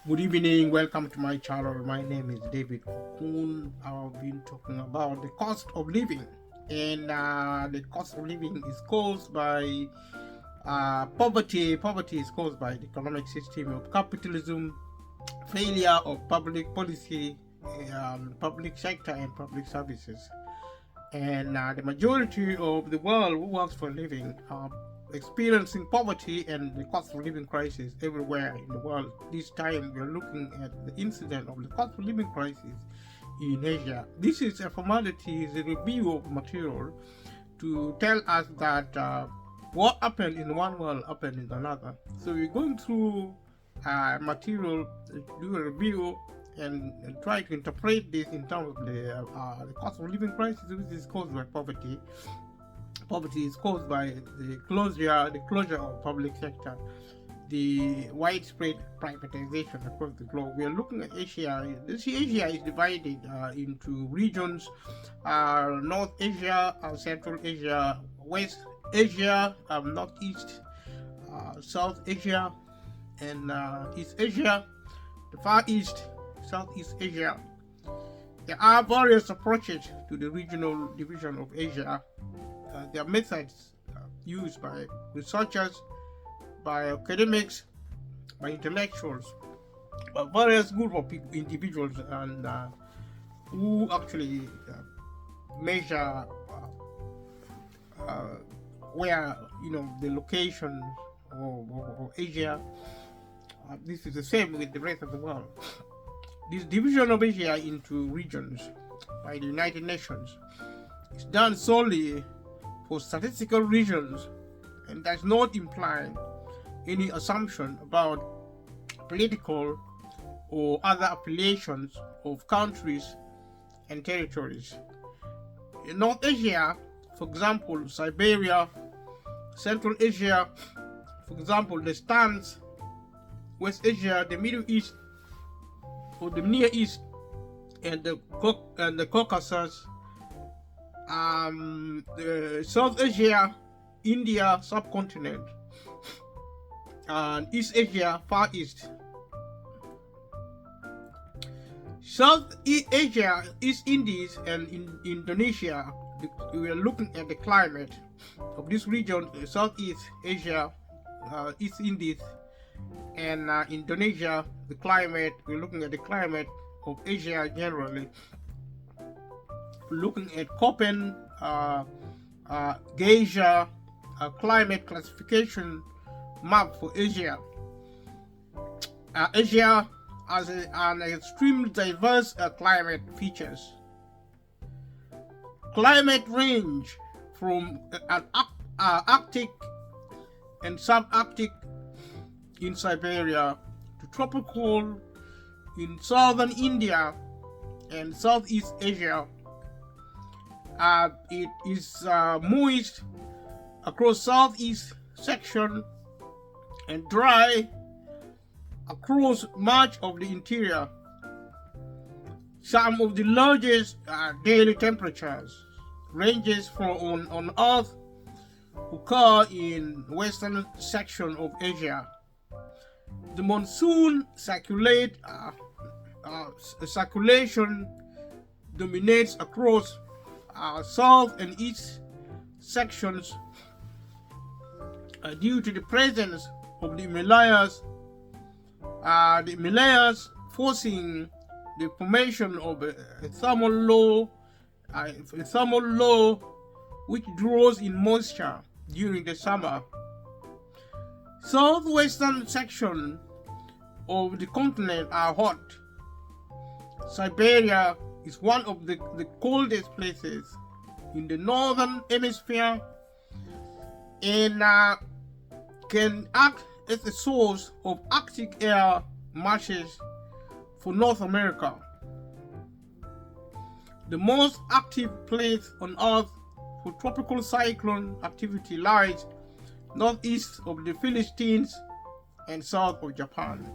Good evening, welcome to my channel. My name is David Okun. I've been talking about the cost of living, and the cost of living is caused by poverty. Poverty is caused by the economic system of capitalism, failure of public policy, public sector, and public services. And the majority of the world who works for a living are experiencing poverty and the cost of living crisis everywhere in the world. This time we are looking at the incident of the cost of living crisis in Asia. This is a formality, is a review of material to tell us that what happened in one world happened in another. So we're going through material to do a review and try to interpret this in terms of the cost of living crisis, which is caused by poverty. Poverty is caused by the closure of public sector, the widespread privatization across the globe. We are looking at Asia. Asia is divided into regions: North Asia, Central Asia, West Asia, Northeast, South Asia, and East Asia, the Far East, Southeast Asia. There are various approaches to the regional division of Asia. There are methods used by researchers, by academics, by intellectuals, by various group of people, individuals, and who actually measure where the location of Asia. This is the same with the rest of the world. This division of Asia into regions by the United Nations is done solely for statistical reasons and does not imply any assumption about political or other affiliations of countries and territories. In North Asia, for example, Siberia, Central Asia, for example, the Stans, West Asia, the Middle East, or the Near East, and the Caucasus, South Asia, India subcontinent, and East Asia, Far East. South Asia, East Indies, and in Indonesia. We are looking at the climate of this region: Southeast Asia, East Indies, and Indonesia. The climate, we're looking at the climate of Asia generally. Looking at Köppen, Geisha, climate classification map for Asia. Asia has an extremely diverse climate features. Climate range from Arctic and subarctic in Siberia to tropical in southern India and Southeast Asia. It is moist across southeast section and dry across much of the interior. Some of the largest daily temperatures ranges from on Earth occur in western section of Asia. The monsoon circulation dominates across south and east sections due to the presence of the Himalayas. The Himalayas forcing the formation of a thermal low which draws in moisture during the summer. Southwestern section of the continent are hot. Siberia is one of the coldest places in the northern hemisphere and can act as a source of Arctic air masses for North America. The most active place on Earth for tropical cyclone activity lies northeast of the Philippines and south of Japan.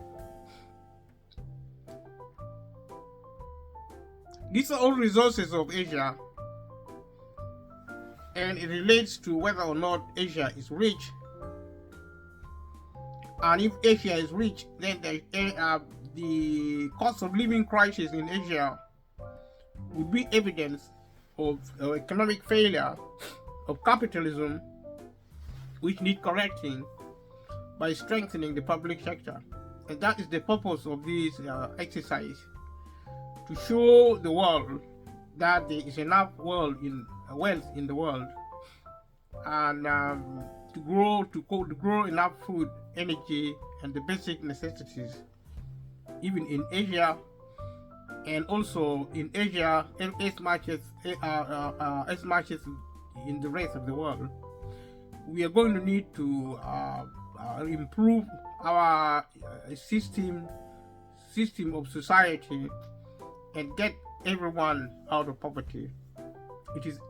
These are all resources of Asia, and it relates to whether or not Asia is rich And if Asia is rich, then the cost of living crisis in Asia would be evidence of economic failure of capitalism, which need correcting by strengthening the public sector. And that is the purpose of this exercise, to show the world that there is enough wealth in the world, and to grow enough food, energy, and the basic necessities, even in Asia, and also in Asia as much as in the rest of the world. We are going to need to improve our system of society and get everyone out of poverty.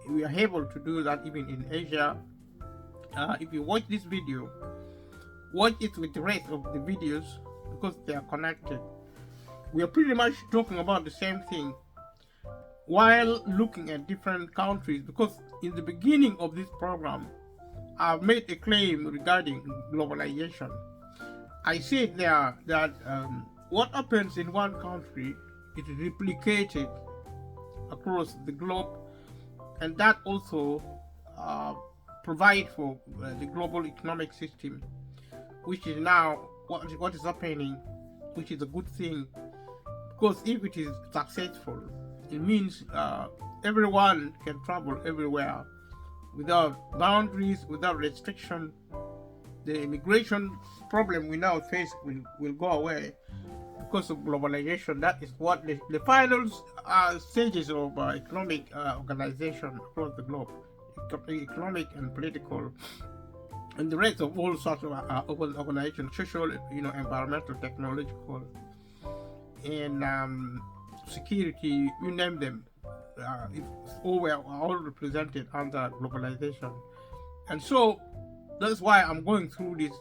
We are able to do that even in Asia. If you watch this video, watch it with the rest of the videos, because they are connected. We are pretty much talking about the same thing while looking at different countries, because in the beginning of this program I've made a claim regarding globalization. I said there that what happens in one country is replicated across the globe, and that also provide for the global economic system, which is now what is happening, which is a good thing, because if it is successful, it means everyone can travel everywhere without boundaries, without restriction. The immigration problem we now face will go away because of globalization. That is what the final stages of economic organization across the globe, economic and political, and the rest of all sorts of organizations, social, environmental, technological, and security, you name them. All represented under globalization. And so that's why I'm going through these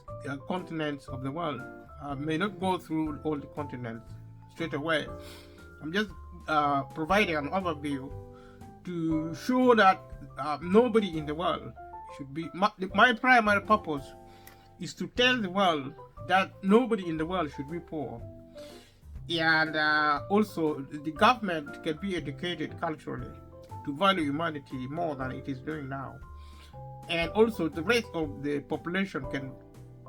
continents of the world. I may not go through all the continents straight away. I'm just providing an overview to show that nobody in the world should be. My primary purpose is to tell the world that nobody in the world should be poor. And also the government can be educated culturally to value humanity more than it is doing now. And also the rest of the population can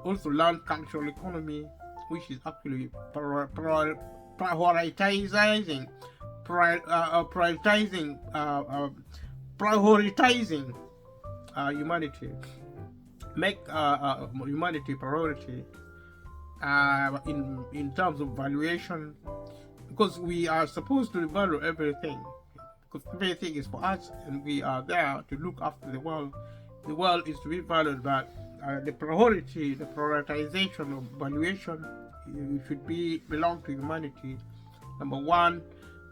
also learn cultural economy, which is actually prioritizing humanity, make humanity priority in terms of valuation, because we are supposed to value everything, because everything is for us, and we are there to look after the world. The world is to be valued, but the prioritization of valuation should belong to humanity, number one,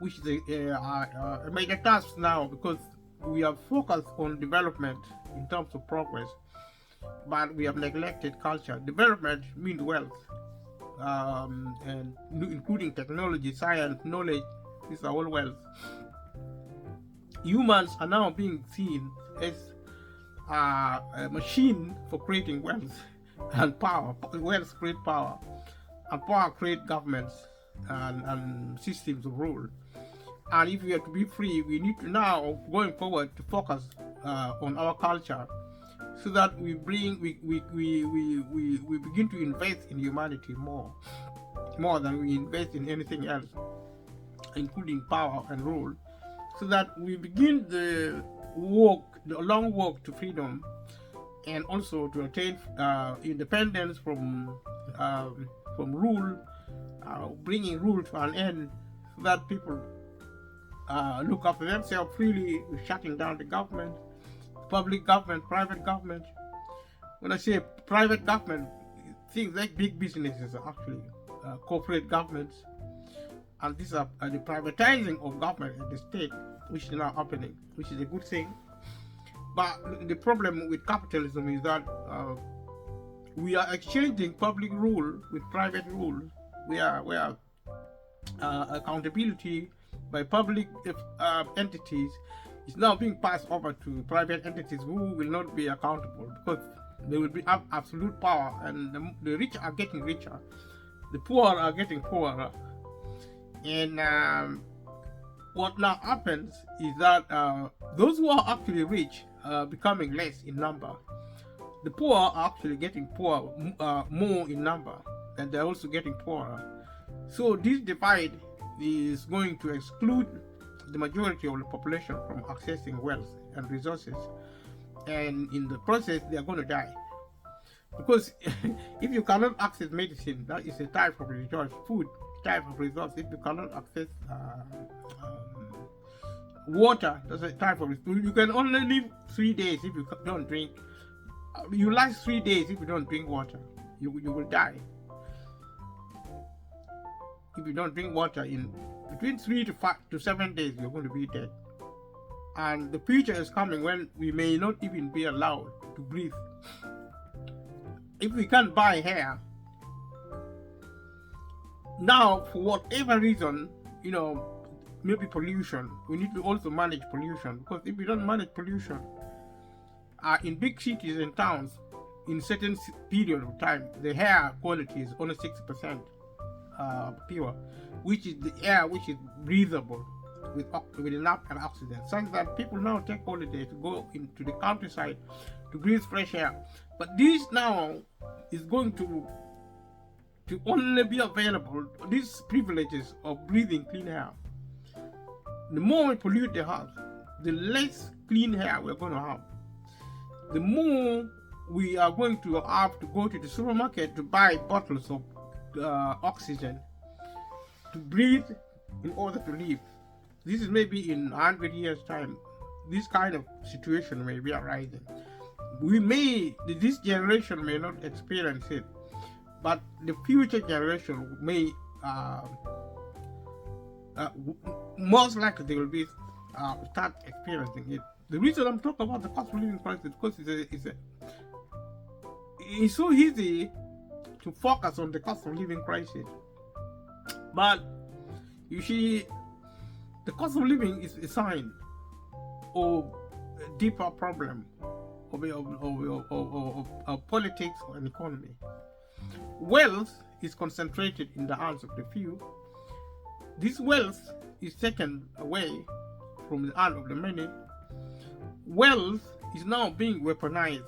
which is a major task now, because we are focused on development in terms of progress, but we have neglected culture. Development means wealth, and including technology, science, knowledge. These are all wealth. Humans are now being seen as a machine for creating wealth and power. Wealth create power, and power create governments and systems of rule. And if we are to be free, we need to now, going forward, to focus on our culture, so that we begin to invest in humanity more than we invest in anything else, including power and rule, so that we begin the long walk to freedom, and also to attain independence from rule, bringing rule to an end, so that people look after themselves freely, shutting down the government, public government, private government. When I say private government, things like big businesses are actually corporate governments, and these are the privatizing of government at the state, which is now happening, which is a good thing. But the problem with capitalism is that we are exchanging public rule with private rule, where accountability by public entities is now being passed over to private entities who will not be accountable, because They will be absolute power, and the rich are getting richer, the poor are getting poorer. And what now happens is that those who are actually rich are becoming less in number. The poor are actually getting poor more in number, and they're also getting poorer. So this divide is going to exclude the majority of the population from accessing wealth and resources, and in the process they are going to die. Because if you cannot access medicine, that is a type of resource, food type of resource. If you cannot access water, that's a type of resource. You can only live 3 days if you don't drink. You last 3 days if you don't drink water. You will die. If you don't drink water in between 3 to 7 days, you're going to be dead. And the future is coming when we may not even be allowed to breathe. If we can't buy air, now for whatever reason, maybe pollution, we need to also manage pollution, because if we don't manage pollution, in big cities and towns, in certain period of time, the air quality is only 60% pure, which is the air which is breathable with enough oxygen. Such that people now take holidays to go into the countryside to breathe fresh air. But this now is going to only be available, these privileges of breathing clean air. The more we pollute the house, the less clean air we're going to have. The more we are going to have to go to the supermarket to buy bottles of oxygen to breathe in order to live. This is maybe in 100 years' time. This kind of situation may be arising. This generation may not experience it, but the future generation may, most likely they will be start experiencing it. The reason I'm talking about the cost of living crisis is because it's so easy to focus on the cost of living crisis, but you see, the cost of living is a sign of a deeper problem of politics or an economy. Wealth is concentrated in the hands of the few. This wealth is taken away from the hand of the many. Wealth is now being weaponized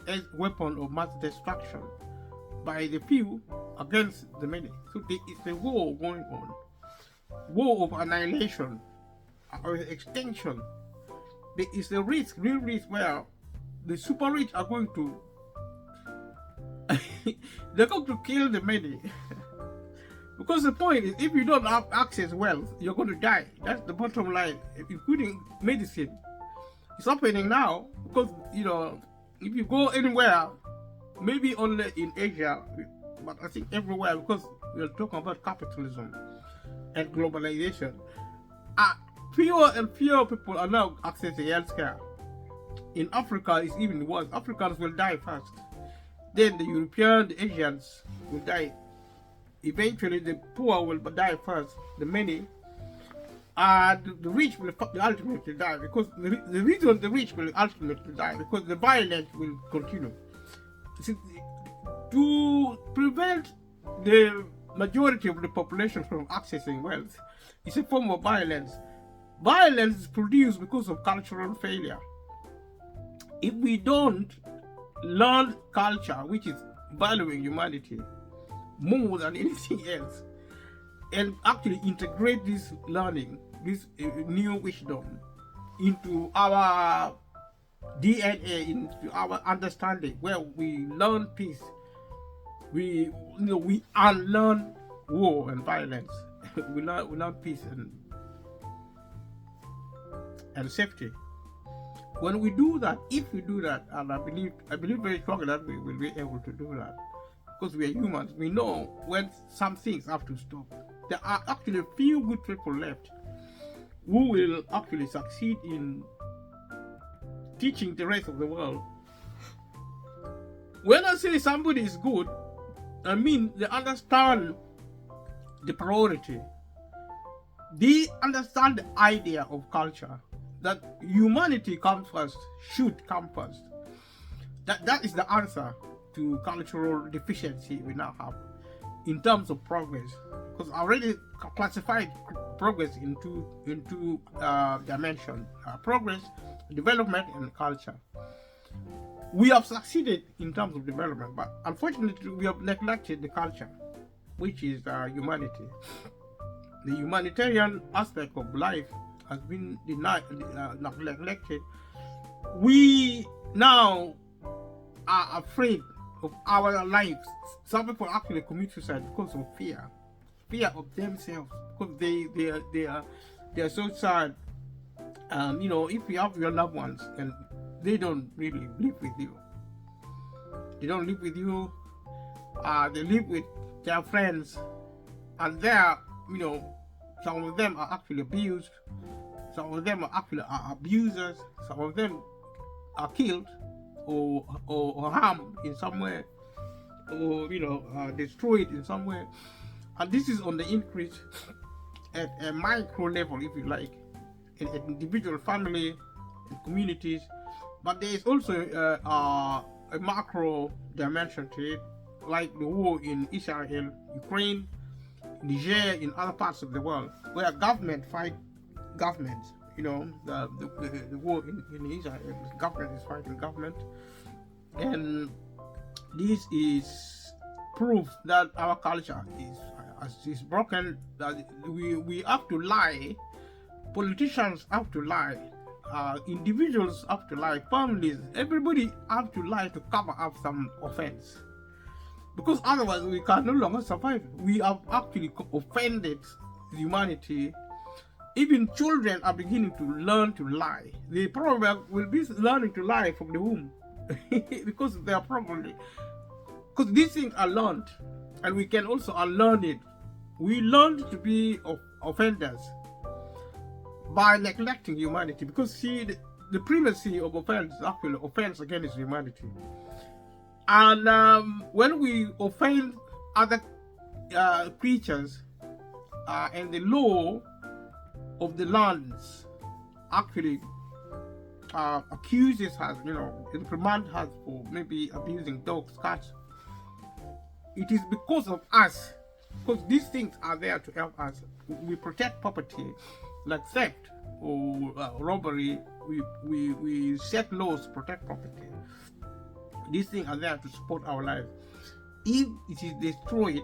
as a weapon of mass destruction by the few against the many. So there is a war going on, war of annihilation or extinction. There is a risk, real risk, where the super rich are going to they're going to kill the many. Because the point is, if you don't have access to wealth, you're going to die. That's the bottom line, including medicine. It's happening now because, if you go anywhere, maybe only in Asia, but I think everywhere, because we're talking about capitalism and globalization, fewer and fewer people are now accessing healthcare. In Africa, it's even worse. Africans will die first. Then the Europeans, the Asians will die. Eventually, the poor will die first, the many. The rich will ultimately die, because the reason the rich will ultimately die, because the violence will continue. See, to prevent the majority of the population from accessing wealth, it's a form of violence. Violence is produced because of cultural failure. If we don't learn culture, which is valuing humanity more than anything else, and actually integrate this learning, this new wisdom into our DNA, into our understanding, where we learn peace, we unlearn war and violence. we learn peace and safety. When we do that, if we do that, and I believe very strongly that we will be able to do that, because we are humans, we know when some things have to stop. There are actually a few good people left who will actually succeed in teaching the rest of the world. When I say somebody is good, I mean they understand the priority. They understand the idea of culture, that humanity comes first, should come first. That is the answer to cultural deficiency we now have in terms of progress, because I already classified progress into dimension: progress, development, and culture. We have succeeded in terms of development, but unfortunately we have neglected the culture, which is humanity. The humanitarian aspect of life has been denied, neglected. We now are afraid of our lives. Some people actually commit suicide because of fear of themselves, because they are so sad. If you have your loved ones and they don't really live with you, they don't live with you. They live with their friends, and they're, some of them are actually abused. Some of them are actually abusers. Some of them are killed or harmed in some way, or destroyed in some way. And this is on the increase at a micro level, if you like, in individual, family, in communities. But there is also a macro dimension to it, like the war in Israel, Ukraine, Niger, in other parts of the world, where government fight governments. The war in Israel, government is fighting government, and this is proof that our culture is broken. That we have to lie, politicians have to lie, individuals have to lie, families, everybody have to lie to cover up some offense, because otherwise we can no longer survive. We have actually offended humanity. Even children are beginning to learn to lie. They probably will be learning to lie from the womb because they are probably, because these things are learned, and we can also unlearn it. We learned to be offenders by neglecting humanity, because see, the primacy of offense is actually offense against humanity. And when we offend other creatures, and the law of the lands actually accuses us, reprimand us for maybe abusing dogs, cats, it is because of us, because these things are there to help us. We protect property, like theft or robbery. We set laws to protect property. These things are there to support our lives. If it is destroyed,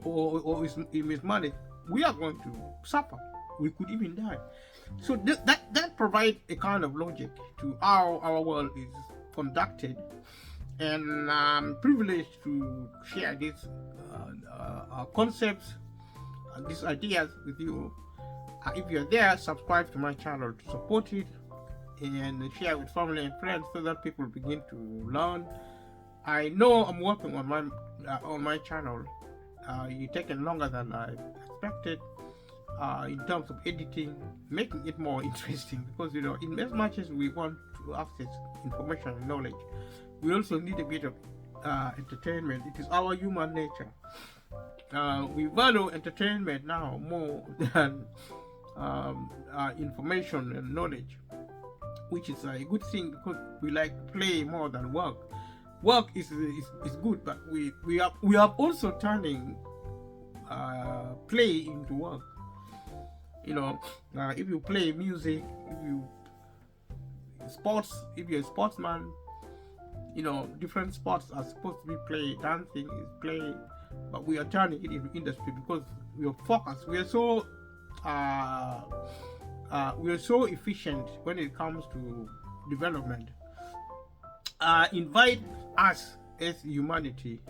or is mismanaged, we are going to suffer. We could even die. So that provides a kind of logic to how our world is conducted, and I'm privileged to share these concepts, these ideas with you. If you're there, subscribe to my channel to support it, and share with family and friends so that people begin to learn. I know I'm working on my channel. It's taken longer than I expected in terms of editing, making it more interesting, because in as much as we want to access information and knowledge, we also need a bit of entertainment. It is our human nature. We value entertainment now more than information and knowledge, which is a good thing, because we like play more than work. Work is good, but we are also turning play into work. If you play music, if you're a sportsman, different sports are supposed to be play. Dancing is play, but we are turning it into industry because we are focused. We are so efficient when it comes to development. Invite us as humanity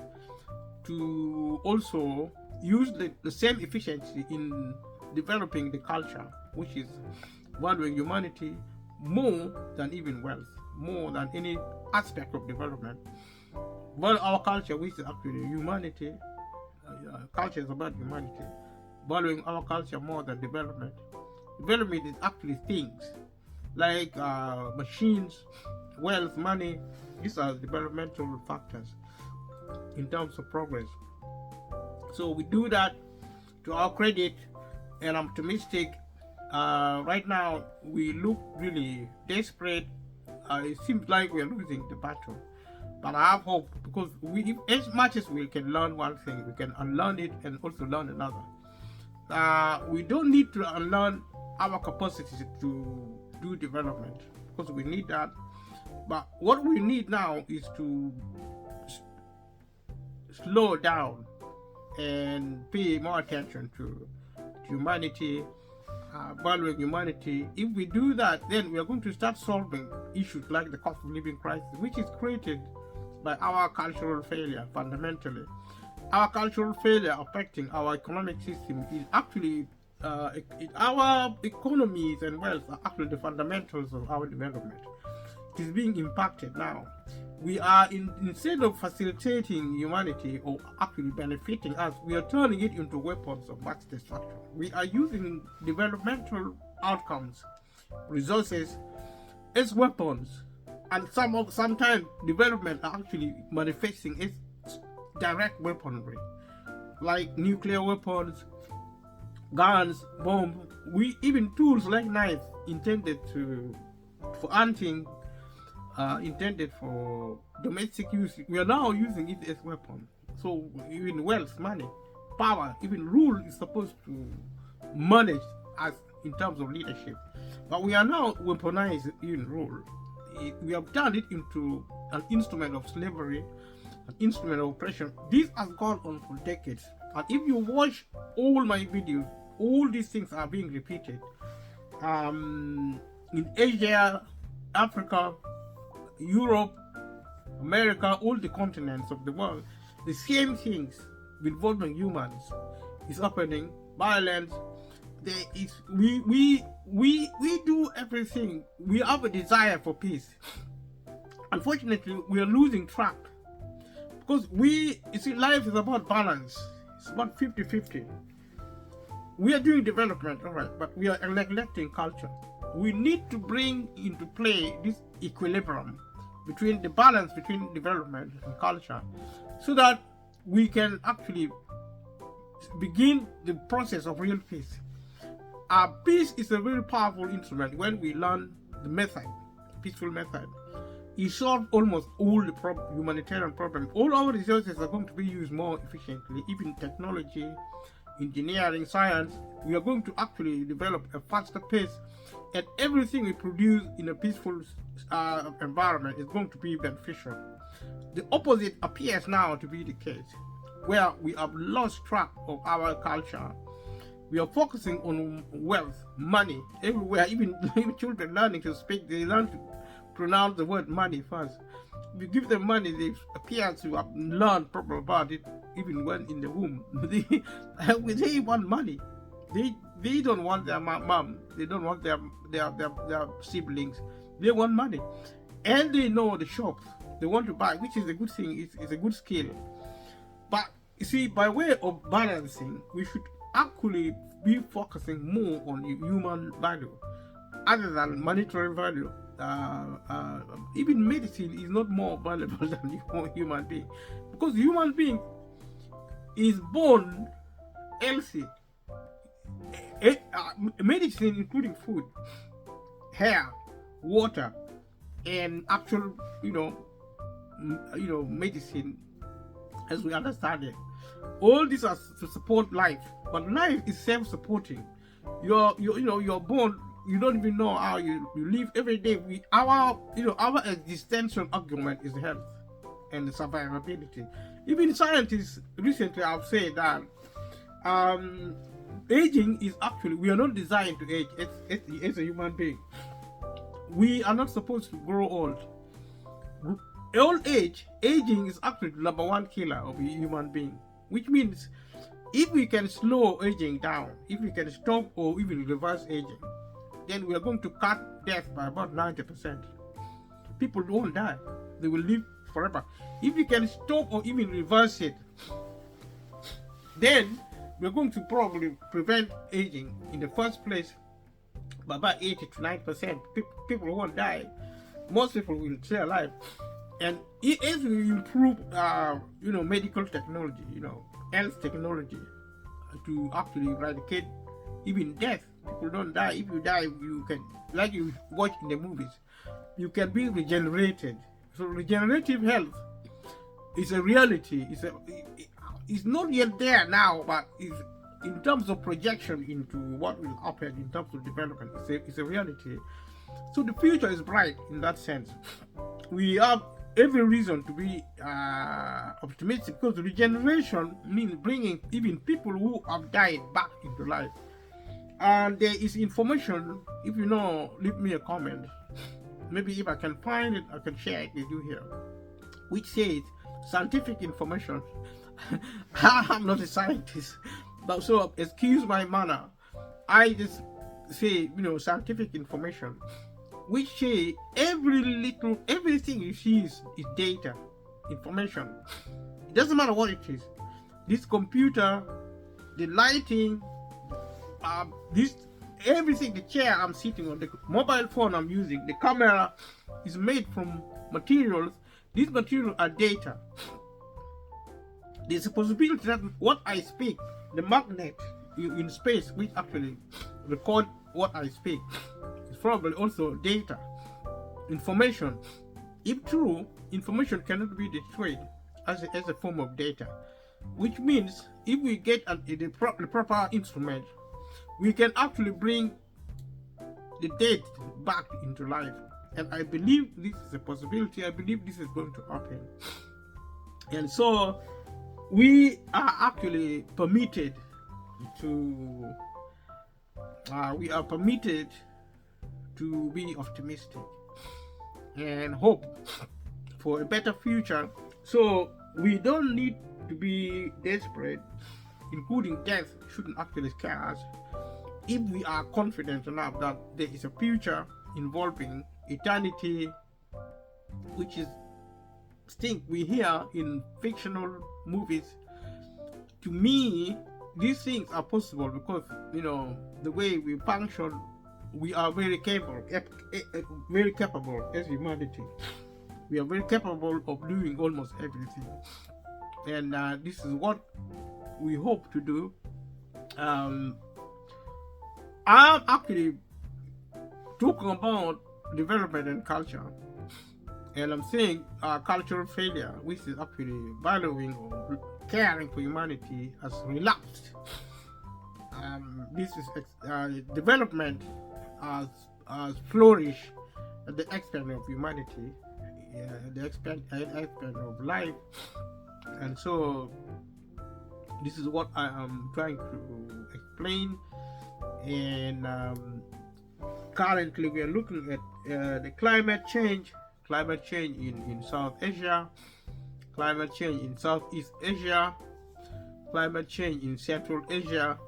to also use the same efficiency in developing the culture, which is valuing humanity more than even wealth, more than any aspect of development. Well, our culture, which is actually humanity, culture is about humanity, valuing our culture more than development. Development is actually things like machines, wealth, money. These are developmental factors in terms of progress. So we do that to our credit, and I'm optimistic. Right now we look really desperate. it seems like we are losing the battle. But I have hope, because if as much as we can learn one thing, we can unlearn it and also learn another. We don't need to unlearn our capacity to do development, because we need that. But what we need now is to slow down and pay more attention to humanity, valuing humanity. If we do that, then we are going to start solving issues like the cost of living crisis, which is created by our cultural failure. Fundamentally, our cultural failure affecting our economic system is actually our economies and wealth are actually the fundamentals of our development. It is being impacted now. We are instead of facilitating humanity or actually benefiting us, we are turning it into weapons of mass destruction. We are using developmental outcomes, resources, as weapons, and sometimes development are actually manifesting as direct weaponry, like nuclear weapons, guns, bombs. We even tools like knives intended for hunting. Intended for domestic use, we are now using it as weapon. So even wealth, money, power, even rule is supposed to manage us in terms of leadership. But we are now weaponized in rule. We have turned it into an instrument of slavery, an instrument of oppression. This has gone on for decades. And if you watch all my videos, all these things are being repeated. In Asia, Africa, Europe, America, all the continents of the world, the same things involving humans is happening. Violence. There is we do everything. We have a desire for peace. Unfortunately, we are losing track, because you see, life is about balance. It's about 50-50. We are doing development, all right, but we are neglecting culture. We need to bring into play this equilibrium between the balance between development and culture, so that we can actually begin the process of real peace. Peace is a very powerful instrument when we learn the method, peaceful method. It solves almost all the humanitarian problems. All our resources are going to be used more efficiently, even technology, engineering, science. We are going to actually develop a faster pace, and everything we produce in a peaceful environment is going to be beneficial. The opposite appears now to be the case, where we have lost track of our culture. We are focusing on wealth, money, everywhere. Even children learning to speak, they learn to pronounce the word money first. If you give them money, they appear to have learned proper about it, even when in the womb. They want money. They don't want their mom. They don't want their siblings. They want money, and they know the shops they want to buy, which is a good thing. It's a good skill. But you see, by way of balancing, we should actually be focusing more on human value, other than monetary value. Even medicine is not more valuable than human being, because human being is born healthy. Medicine, including food, hair, water, and actual, medicine as we understand it. All these are to support life, but life is self-supporting. You're born. You don't even know how you live every day. Our existential argument is health and the survivability. Even scientists recently have said that aging is actually, we are not designed to age as a human being. We are not supposed to grow old. Aging is actually the number one killer of a human being, which means if we can slow aging down, if we can stop or even reverse aging, then we are going to cut death by about 90%. People won't die. They will live forever. If we can stop or even reverse it, then we're going to probably prevent aging in the first place by about 80 to 90%. People won't die. Most people will stay alive. And as we improve, medical technology, health technology, to actually eradicate even death, people don't die. If you die, you can, like you watch in the movies, you can be regenerated. So regenerative health is a reality. It's not yet there now, but is in terms of projection into what will happen in terms of development. It's a reality. So the future is bright in that sense. We have every reason to be optimistic, because regeneration means bringing even people who have died back into life. And there is information. If you know, leave me a comment. Maybe if I can find it, I can share it with you here, which says scientific information. I'm not a scientist, but so excuse my manner. I just say, scientific information, which say everything you see is data, information. It doesn't matter what it is. This computer, the lighting, everything, the chair I'm sitting on, the mobile phone I'm using, the camera is made from materials. These materials are data. There's a possibility that what I speak, the magnet in space, which actually record what I speak, is probably also data, information. If true, information cannot be destroyed as a form of data, which means if we get the proper instrument, we can actually bring the dead back into life. And I believe this is a possibility. I believe this is going to happen. And so we are actually permitted to be optimistic and hope for a better future. So we don't need to be desperate, including death shouldn't actually scare us, if we are confident enough that there is a future involving eternity, which is thing we hear in fictional movies. To me, these things are possible because the way we function, we are very capable as humanity. We are very capable of doing almost everything, and this is what we hope to do. I'm actually talking about development and culture, and I'm saying cultural failure, which is actually valuing or caring for humanity, has relapsed. This is development has flourished at the expense of humanity, at the expense of life, and so this is what I am trying to explain. And currently we are looking at the climate change in South Asia, climate change in Southeast Asia, climate change in Central Asia,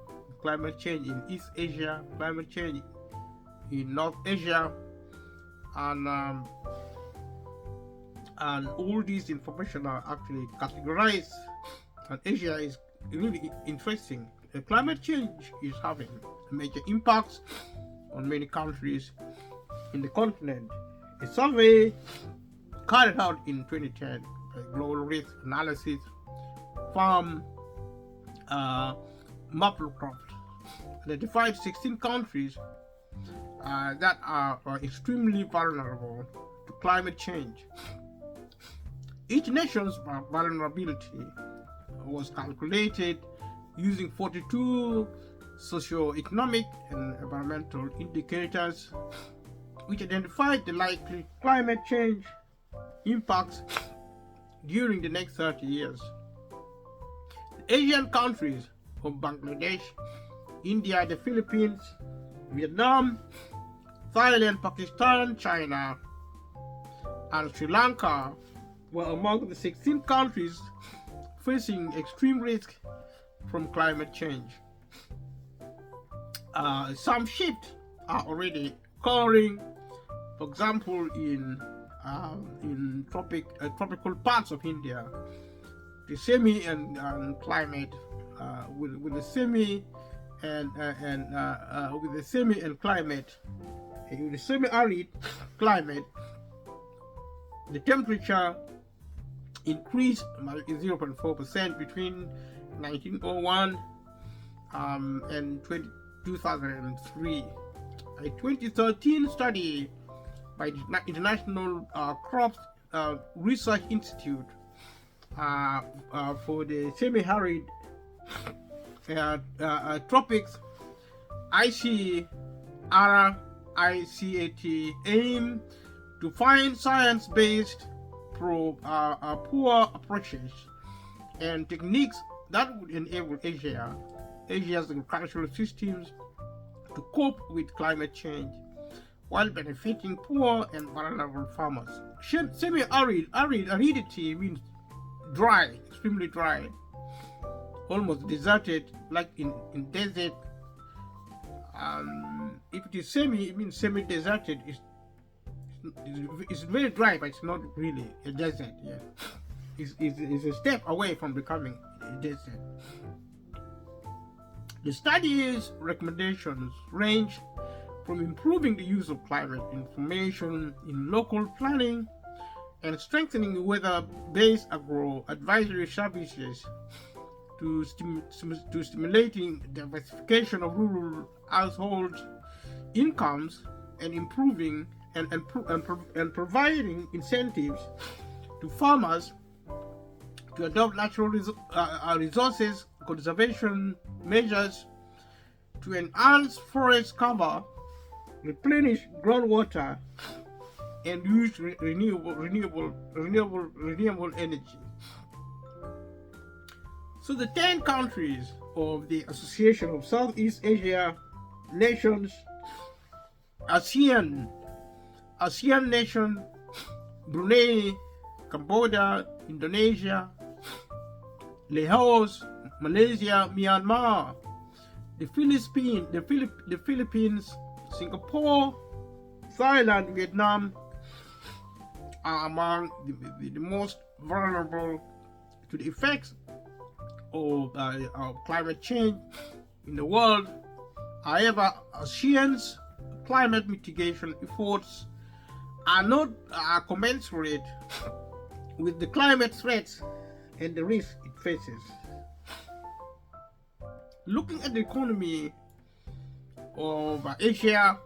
climate change in East Asia, climate change in North Asia, and all these information are actually categorized, and Asia is really interesting. Climate change is having major impacts on many countries in the continent. A survey carried out in 2010 by Global Risk Analysis firm Maplecroft identified 16 countries that are extremely vulnerable to climate change. Each nation's vulnerability was calculated using 42 socio-economic and environmental indicators, which identified the likely climate change impacts during the next 30 years. The Asian countries of Bangladesh, India, the Philippines, Vietnam, Thailand, Pakistan, China, and Sri Lanka were among the 16 countries facing extreme risk from climate change. Some shifts are already occurring. For example, in tropical parts of India, the semi and climate with the semi and with the semi and climate, with the semi-arid climate, the temperature increased by 0.4% between 1901 and 2003. A 2013 study by the International Crops Research Institute for the semi-arid tropics, ICAT, aim to find science-based poor approaches and techniques that would enable Asia's agricultural systems to cope with climate change while benefiting poor and vulnerable farmers. Aridity means dry, extremely dry, almost deserted, like in desert. If it is semi, it means semi-deserted. It's very dry, but it's not really a desert. Yeah, it's a step away from becoming a desert. The study's recommendations range from improving the use of climate information in local planning and strengthening weather-based agro-advisory services to stimulating diversification of rural household incomes and improving and providing incentives to farmers to adopt natural resources conservation measures to enhance forest cover, replenish groundwater, and use renewable energy. So the 10 countries of the Association of Southeast Asia Nations, ASEAN nation, Brunei, Cambodia, Indonesia, Laos, Malaysia, Myanmar, the Philippines, Singapore, Thailand, Vietnam are among the most vulnerable to the effects of climate change in the world. However, ASEAN's climate mitigation efforts are not commensurate with the climate threats and the risks it faces. Looking at the economy of Asia,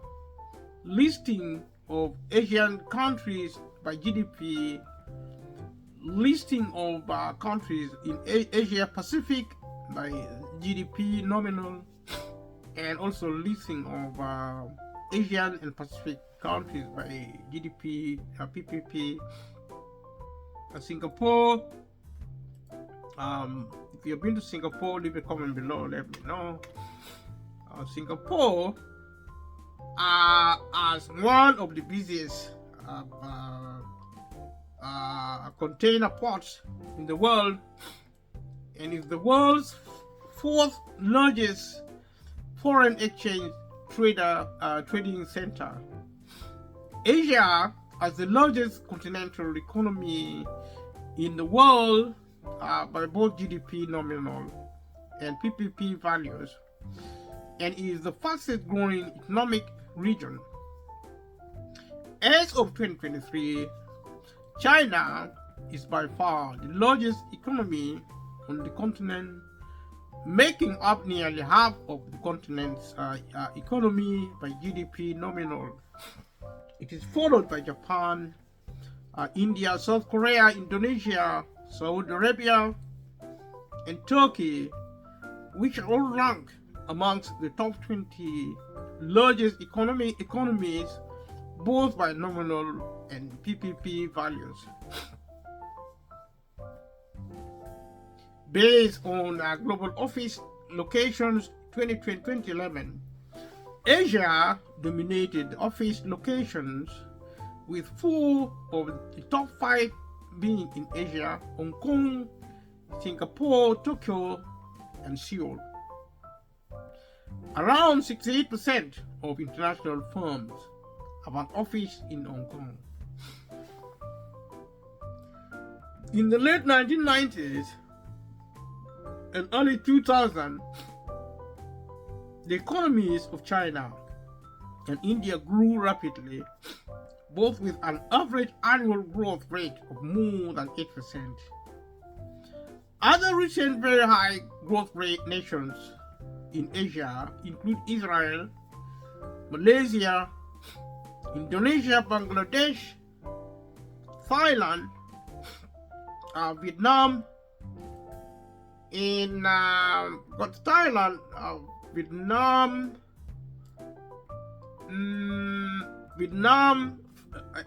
listing of Asian countries by GDP, listing of countries in Asia Pacific by GDP nominal, and also listing of Asian and Pacific countries by GDP, PPP. Singapore. If you've been to Singapore, leave a comment below. Let me know. Singapore, as one of the busiest container ports in the world, and is the world's fourth largest foreign exchange trading center. Asia, as the largest continental economy in the world by both GDP nominal and PPP values, and is the fastest growing economic region. As of 2023, China is by far the largest economy on the continent, making up nearly half of the continent's economy by GDP nominal. It is followed by Japan, India, South Korea, Indonesia, Saudi Arabia, and Turkey, which all rank amongst the top 20 largest economies, both by nominal and PPP values. Based on Global Office Locations 2011, Asia dominated office locations, with 4 of the top 5 being in Asia: Hong Kong, Singapore, Tokyo, and Seoul. Around 68% of international firms have an office in Hong Kong. In the late 1990s and early 2000s, the economies of China and India grew rapidly, both with an average annual growth rate of more than 8%. Other recent very high growth rate nations in Asia include Israel, Malaysia, Indonesia, Bangladesh, Thailand, Vietnam. In Thailand, Vietnam, Vietnam,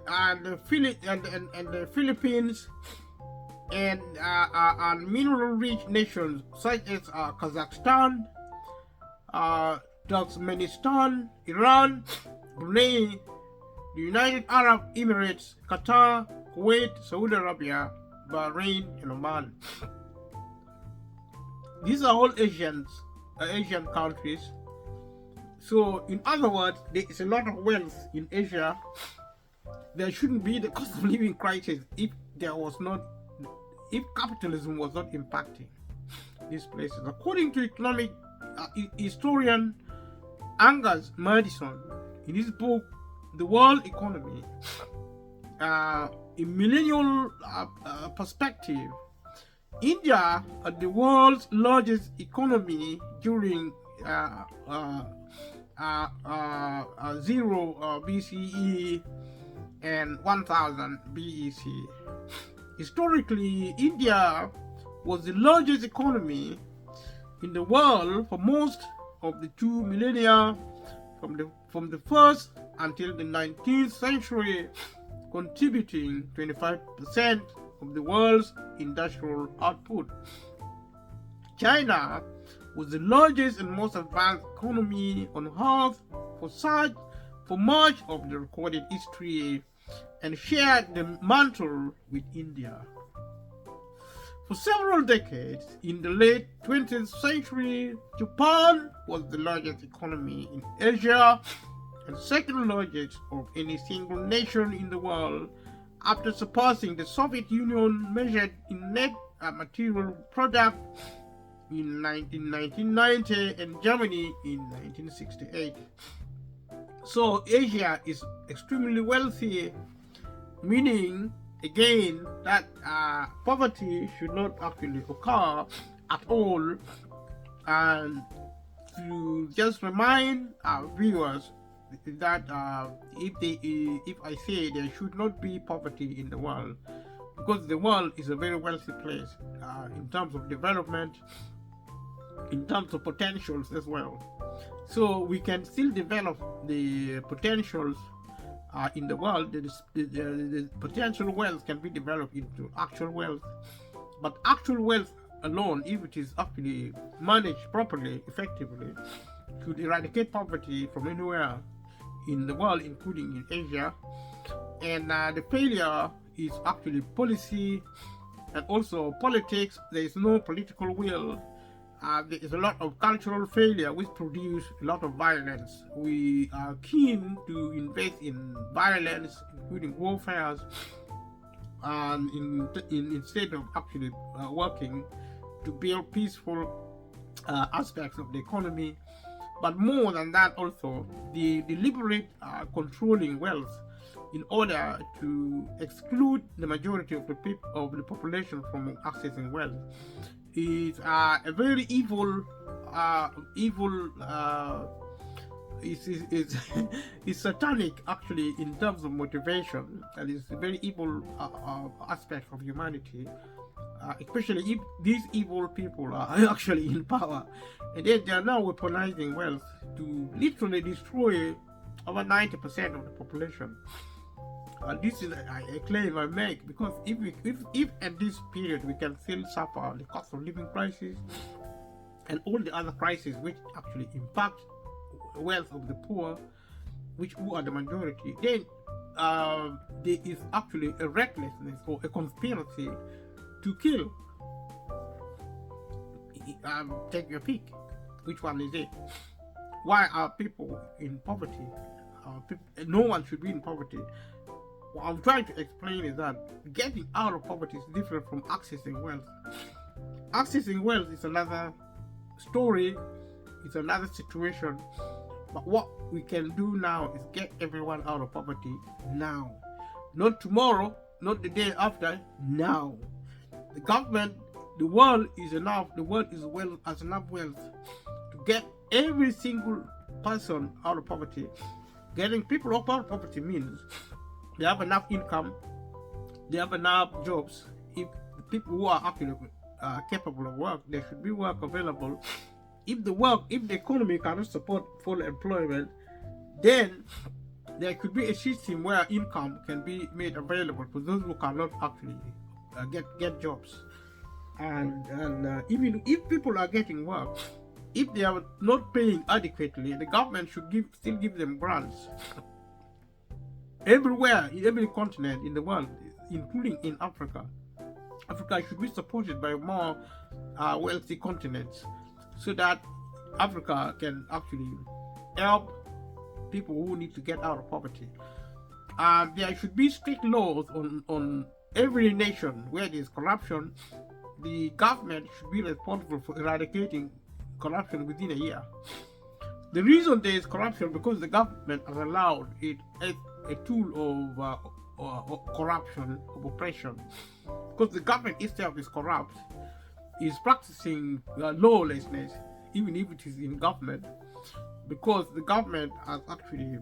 and the Philippines, and mineral-rich nations such as Kazakhstan, Turkmenistan, Iran, Brunei, the United Arab Emirates, Qatar, Kuwait, Saudi Arabia, Bahrain, and Oman. These are all Asian countries. So, in other words, there is a lot of wealth in Asia. There shouldn't be the cost of living crisis if capitalism was not impacting these places. According to economic historian Angus Madison, in his book The World Economy, in millennial perspective, India, the world's largest economy during 0 BCE and 1000 BEC. Historically, India was the largest economy in the world for most of the 2 millennia from the first until the 19th century, contributing 25% of the world's industrial output. China was the largest and most advanced economy on earth for much of the recorded history and shared the mantle with India. For several decades in the late 20th century, Japan was the largest economy in Asia and second largest of any single nation in the world, after surpassing the Soviet Union measured in net material product in 1990 and Germany in 1968. So Asia is extremely wealthy, meaning again that poverty should not actually occur at all. And to just remind our viewers that if I say there should not be poverty in the world, because the world is a very wealthy place in terms of development, in terms of potentials as well. So we can still develop the potentials in the world. The potential wealth can be developed into actual wealth, but actual wealth alone, if it is actually managed properly, effectively, could eradicate poverty from anywhere in the world, including in Asia. And the failure is actually policy and also politics. There is no political will. There is a lot of cultural failure which produce a lot of violence. We are keen to invest in violence, including warfares, and instead of actually working to build peaceful aspects of the economy. But more than that, also the deliberate controlling wealth in order to exclude the majority of the population from accessing wealth is a very evil is satanic actually in terms of motivation, and it's a very evil aspect of humanity, especially if these evil people are actually in power, and they are now weaponizing wealth to literally destroy over 90% of the population. This is a claim I make, because if at this period we can still suffer the cost of living crisis and all the other crises which actually impact wealth of the poor, who are the majority, then there is actually a recklessness or a conspiracy to kill. Take your pick. Which one is it? Why are people in poverty? No one should be in poverty. What I'm trying to explain is that getting out of poverty is different from accessing wealth. Accessing wealth is another story, it's another situation. But what we can do now is get everyone out of poverty now. Not tomorrow, not the day after, now. The government, the world is enough, the world is has enough wealth to get every single person out of poverty. Getting people off our property means they have enough income, they have enough jobs. If the people who are actually capable of work, there should be work available. If the economy cannot support full employment, then there could be a system where income can be made available for those who cannot actually get jobs. And even if people are getting work, if they are not paying adequately, the government should still give them grants. Everywhere, in every continent in the world, including in Africa, Africa should be supported by more wealthy continents, so that Africa can actually help people who need to get out of poverty. There should be strict laws on every nation where there is corruption. The government should be responsible for eradicating corruption within a year. The reason there is corruption because the government has allowed it as a tool of corruption, of oppression. Because the government itself is corrupt, is practicing lawlessness, even if it is in government, because the government has actually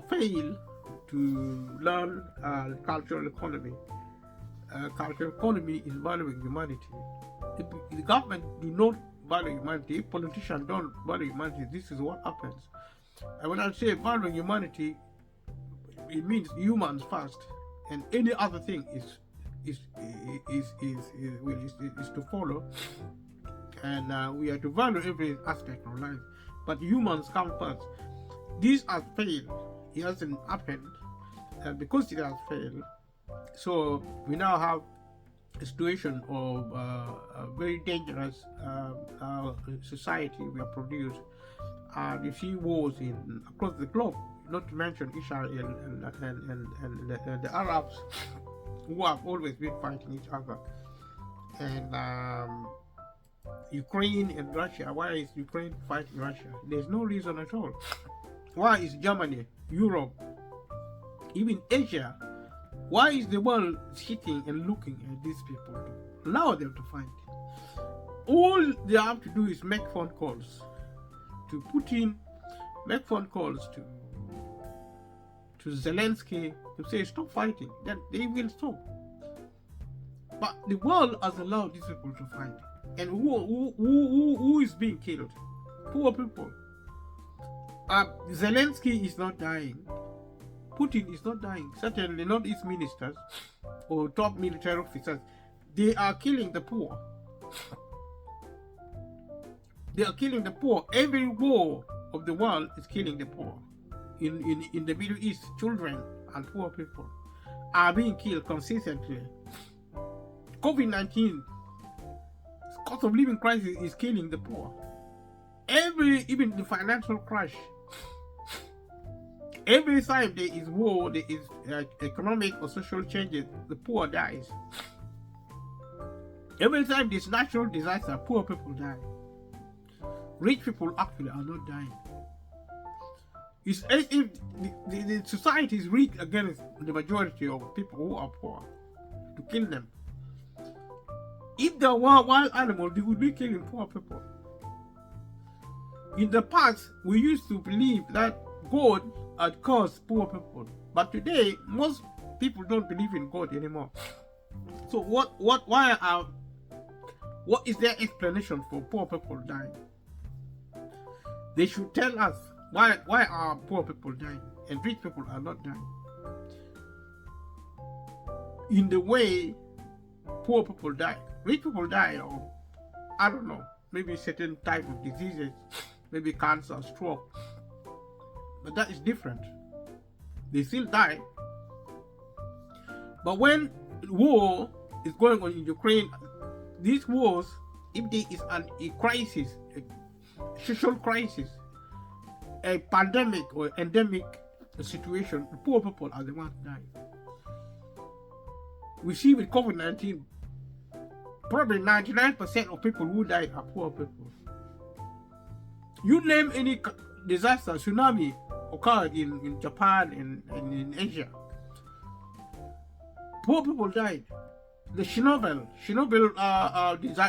failed to learn cultural economy. Cultural economy is valuing humanity. If the government do not value humanity, if politicians don't value humanity, this is what happens. And when I say valuing humanity, it means humans first, and any other thing is to follow. And we are to value every aspect of life, but humans come first. This has failed. It hasn't happened, and because it has failed, so we now have a situation of a very dangerous society we have produced. You see wars across the globe, not to mention Israel and the Arabs, who have always been fighting each other. And Ukraine and Russia. Why is Ukraine fighting Russia? There's no reason at all. Why is Germany, Europe, even Asia? Why is the world sitting and looking at these people to allow them to fight? All they have to do is make phone calls to Putin, make phone calls to Zelensky to say stop fighting. Then they will stop. But the world has allowed these people to fight. And who is being killed? Poor people. Zelensky is not dying. Putin is not dying. Certainly not his ministers or top military officers. They are killing the poor. They are killing the poor. Every war of the world is killing the poor. In the Middle East, children and poor people are being killed consistently. COVID-19, cost of living crisis is killing the poor. Even the financial crash. Every time there is war, there is economic or social changes, the poor dies. Every time there's natural disaster, poor people die. Rich people actually are not dying. It's as if the society is rigged against the majority of people who are poor to kill them. If there were wild animals, they would be killing poor people. In the past, we used to believe that God had caused poor people, but today most people don't believe in God anymore. So what is their explanation for poor people dying? They should tell us why are poor people dying and rich people are not dying. In the way poor people die, rich people die of, I don't know, maybe certain type of diseases, maybe cancer, stroke. But that is different. They still die. But when war is going on in Ukraine, these wars, if there is a crisis, a social crisis, a pandemic or endemic situation, the poor people are the ones dying. We see with COVID-19, probably 99% of people who died are poor people. You name any disaster, tsunami occurred in Japan and in Asia. Poor people died. The Chernobyl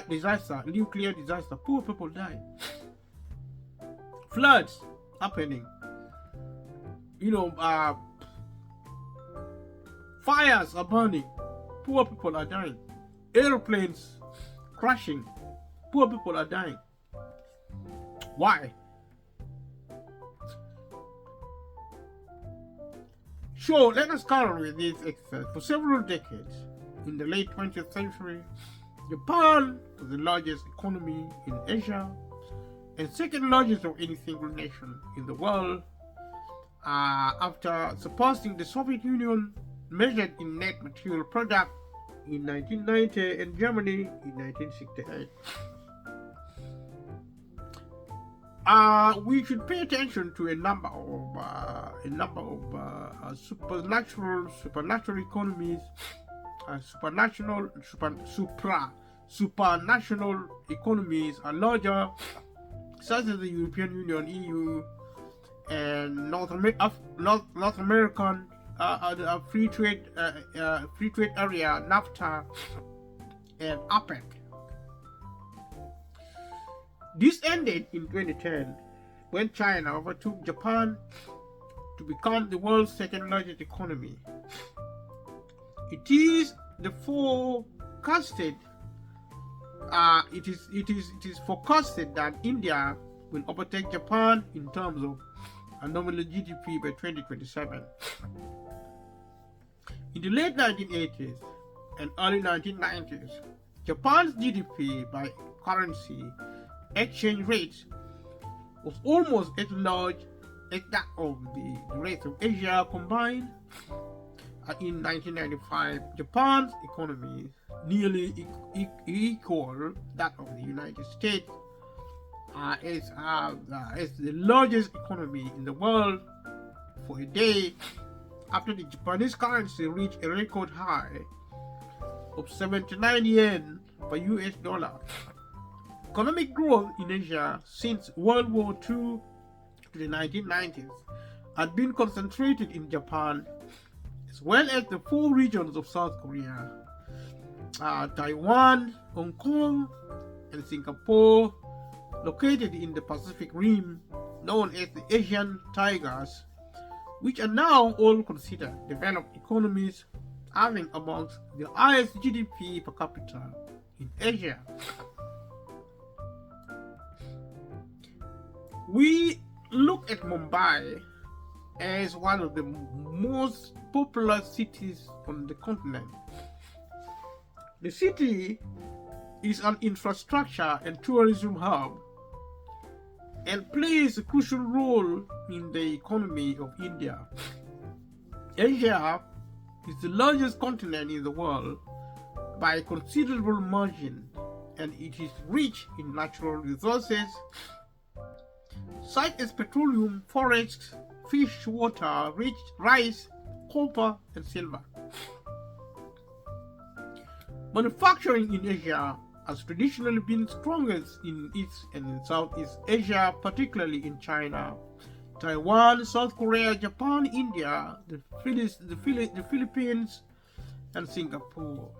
disaster, nuclear disaster, poor people died. Floods happening. you know, fires are burning, poor people are dying, airplanes crashing, poor people are dying. Why? So let us carry with this exercise. For several decades, in the late 20th century, Japan was the largest economy in Asia and second largest of any single nation in the world, after surpassing the Soviet Union measured in net material product in 1990 and Germany in 1968. We should pay attention to a number of supernatural economies, supranational economies are larger, such as the European Union (EU) and North American free trade area (NAFTA) and APEC. This ended in 2010 when China overtook Japan to become the world's second largest economy. It is the forecasted. It is forecasted that India will overtake Japan in terms of nominal GDP by 2027. In the late 1980s and early 1990s, Japan's GDP by currency exchange rates was almost as large as that of the rest of Asia combined. In 1995, Japan's economy nearly equal that of the United States as the largest economy in the world for a day after the Japanese currency reached a record high of 79 yen per US dollar. Economic growth in Asia since World War II to the 1990s had been concentrated in Japan, as well as the four regions of South Korea, Taiwan, Hong Kong, and Singapore, located in the Pacific Rim, known as the Asian Tigers, which are now all considered developed economies, having amongst the highest GDP per capita in Asia. We look at Mumbai as one of the most popular cities on the continent. The city is an infrastructure and tourism hub and plays a crucial role in the economy of India. Asia is the largest continent in the world by a considerable margin, and it is rich in natural resources such as petroleum, forests, fish, water, rich rice, copper, and silver. Manufacturing in Asia has traditionally been strongest in East and in Southeast Asia, particularly in China, Taiwan, South Korea, Japan, India, the Philippines, and Singapore.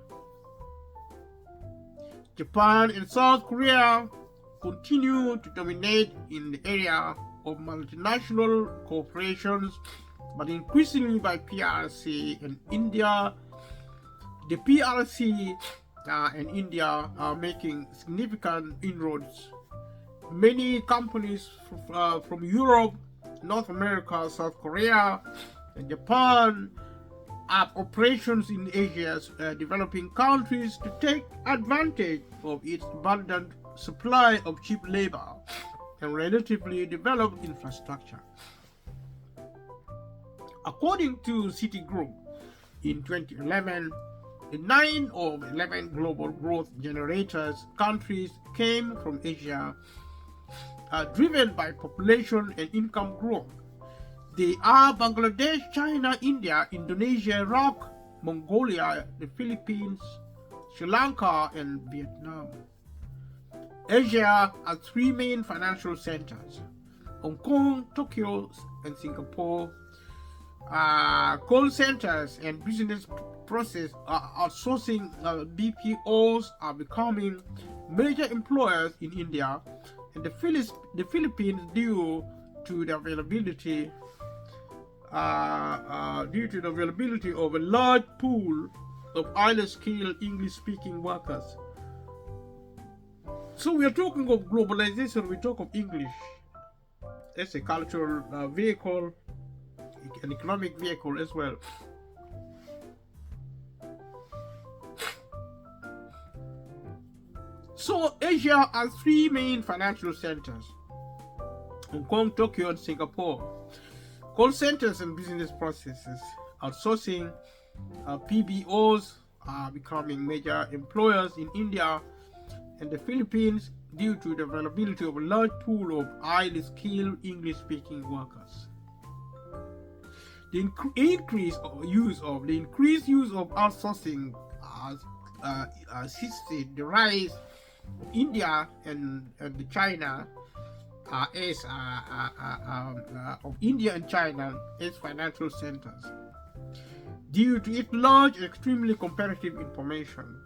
Japan and South Korea continue to dominate in the area of multinational corporations, but increasingly by PRC and India. The PRC and India are making significant inroads. Many companies from Europe, North America, South Korea, and Japan have operations in Asia's developing countries to take advantage of its abundant supply of cheap labor and relatively developed infrastructure. According to Citigroup, in 2011, the 9 of 11 global growth generators countries came from Asia, driven by population and income growth. They are Bangladesh, China, India, Indonesia, Iraq, Mongolia, the Philippines, Sri Lanka, and Vietnam. Asia has three main financial centers: Hong Kong, Tokyo, and Singapore. Call centers and business process outsourcing BPOs are becoming major employers in India and the Philippines due to the availability due to the availability of a large pool of highly skilled English-speaking workers. So we are talking of globalization, we talk of English as a cultural vehicle, an economic vehicle as well. So Asia has three main financial centers: Hong Kong, Tokyo, and Singapore. Call centers and business processes, outsourcing, PBOs are becoming major employers in India and the Philippines due to the availability of a large pool of highly skilled English-speaking workers. The increased use of outsourcing has assisted the rise of India and China of India and China as financial centers. Due to its large, extremely competitive information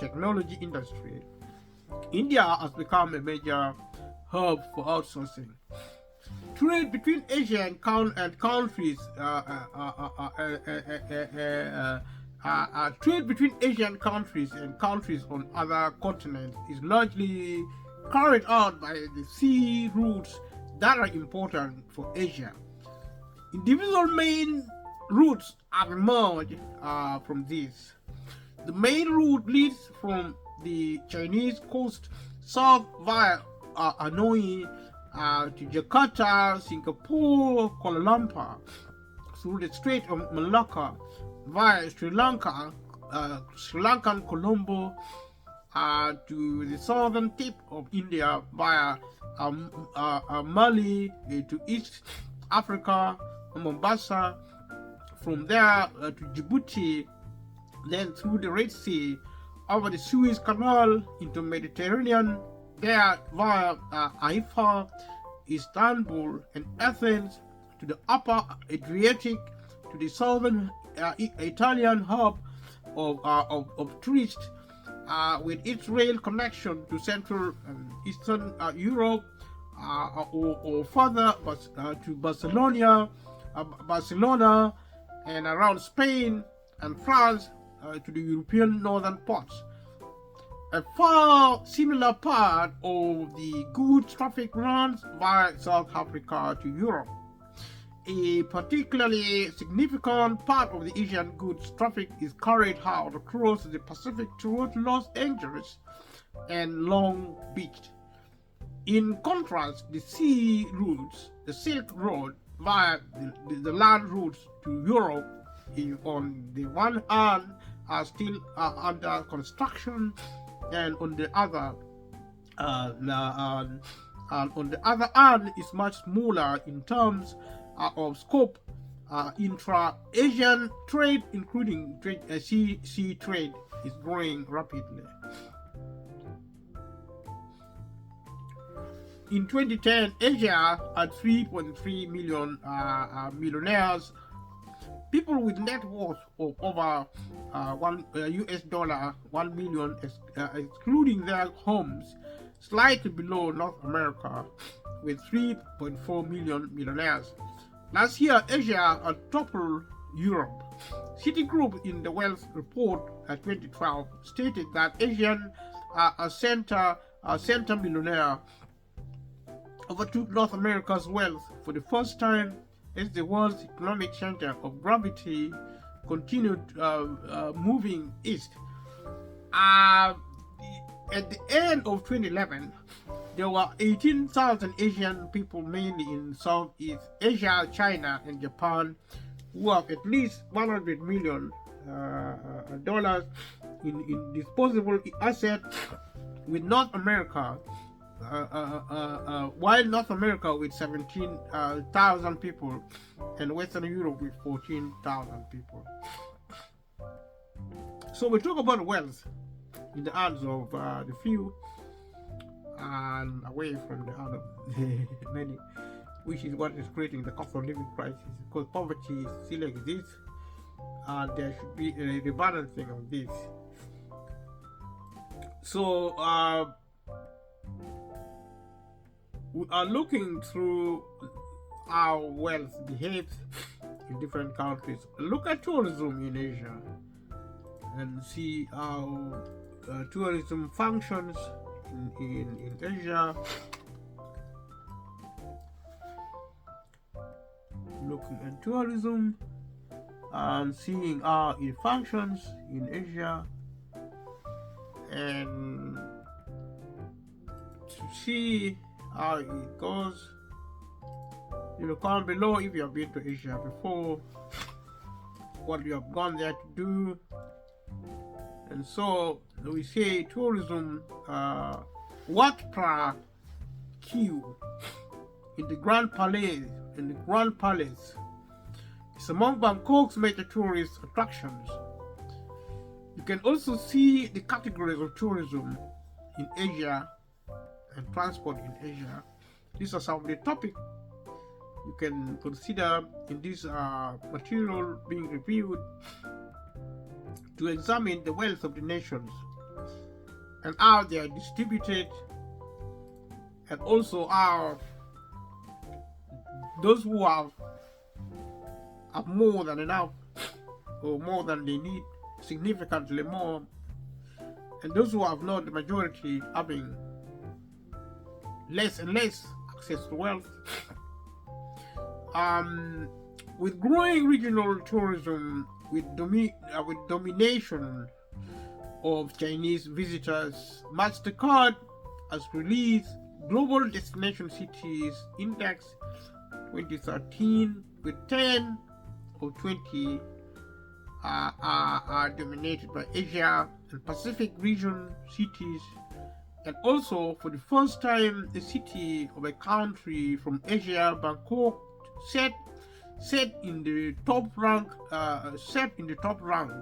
technology industry, India has become a major hub for outsourcing. Trade between Asia and countries, trade between Asian countries and countries on other continents is largely carried out by the sea routes that are important for Asia. Individual main routes have emerged from this. The main route leads from the Chinese coast south via Hanoi to Jakarta, Singapore, Kuala Lumpur, through the Strait of Malacca via Sri Lanka, Sri Lankan Colombo, to the southern tip of India via Mali to East Africa, Mombasa, from there to Djibouti, then through the Red Sea, over the Suez Canal into Mediterranean, there via Haifa, Istanbul, and Athens to the upper Adriatic, to the southern Italian hub of Trieste, with its rail connection to Central and Eastern Europe, or further to Barcelona, and around Spain and France to the European northern ports. A far similar part of the goods traffic runs via South Africa to Europe. A particularly significant part of the Asian goods traffic is carried out across the Pacific towards Los Angeles and Long Beach. In contrast, the sea routes, the Silk Road via the land routes to Europe, on the one hand, are still under construction, and on the other hand is much smaller in terms of scope. Intra-Asian trade, including sea trade, is growing rapidly. In 2010, Asia had 3.3 million millionaires, people with net worth of over $1 million, excluding their homes, slightly below North America, with 3.4 million millionaires. Last year, Asia had toppled Europe. Citigroup, in the Wealth Report 2012, stated that Asian center millionaire overtook North America's wealth for the first time as the world's economic center of gravity continued moving east. At the end of 2011, there were 18,000 Asian people, mainly in Southeast Asia, China, and Japan, who have at least $100 million in disposable assets, with North America, while North America with 17,000 people, and Western Europe with 14,000 people. So we talk about wealth in the hands of the few and away from the hand of many, which is what is creating the cost of living crisis, because poverty still exists and there should be a rebalancing of this. So we are looking through how wealth behaves in different countries. Look at tourism in Asia and see how tourism functions in Asia. Looking at tourism and seeing how it functions in Asia, and to see how it goes. Comment below if you have been to Asia before, what you have gone there to do. And so we say tourism, Wat Phra Kew in the Grand Palace. It's among Bangkok's major tourist attractions. You can also see the categories of tourism in Asia and transport in Asia. These are some of the topics you can consider in this material being reviewed to examine the wealth of the nations and how they are distributed, and also how those who have more than enough or more than they need, significantly more, and those who have not, the majority, having less and less access to wealth. With growing regional tourism, with domination of Chinese visitors, MasterCard has released Global Destination Cities Index 2013, with 10 or 20 are dominated by Asia and Pacific region cities, and also for the first time a city of a country from Asia, Bangkok, set in the top rank, set in the top rank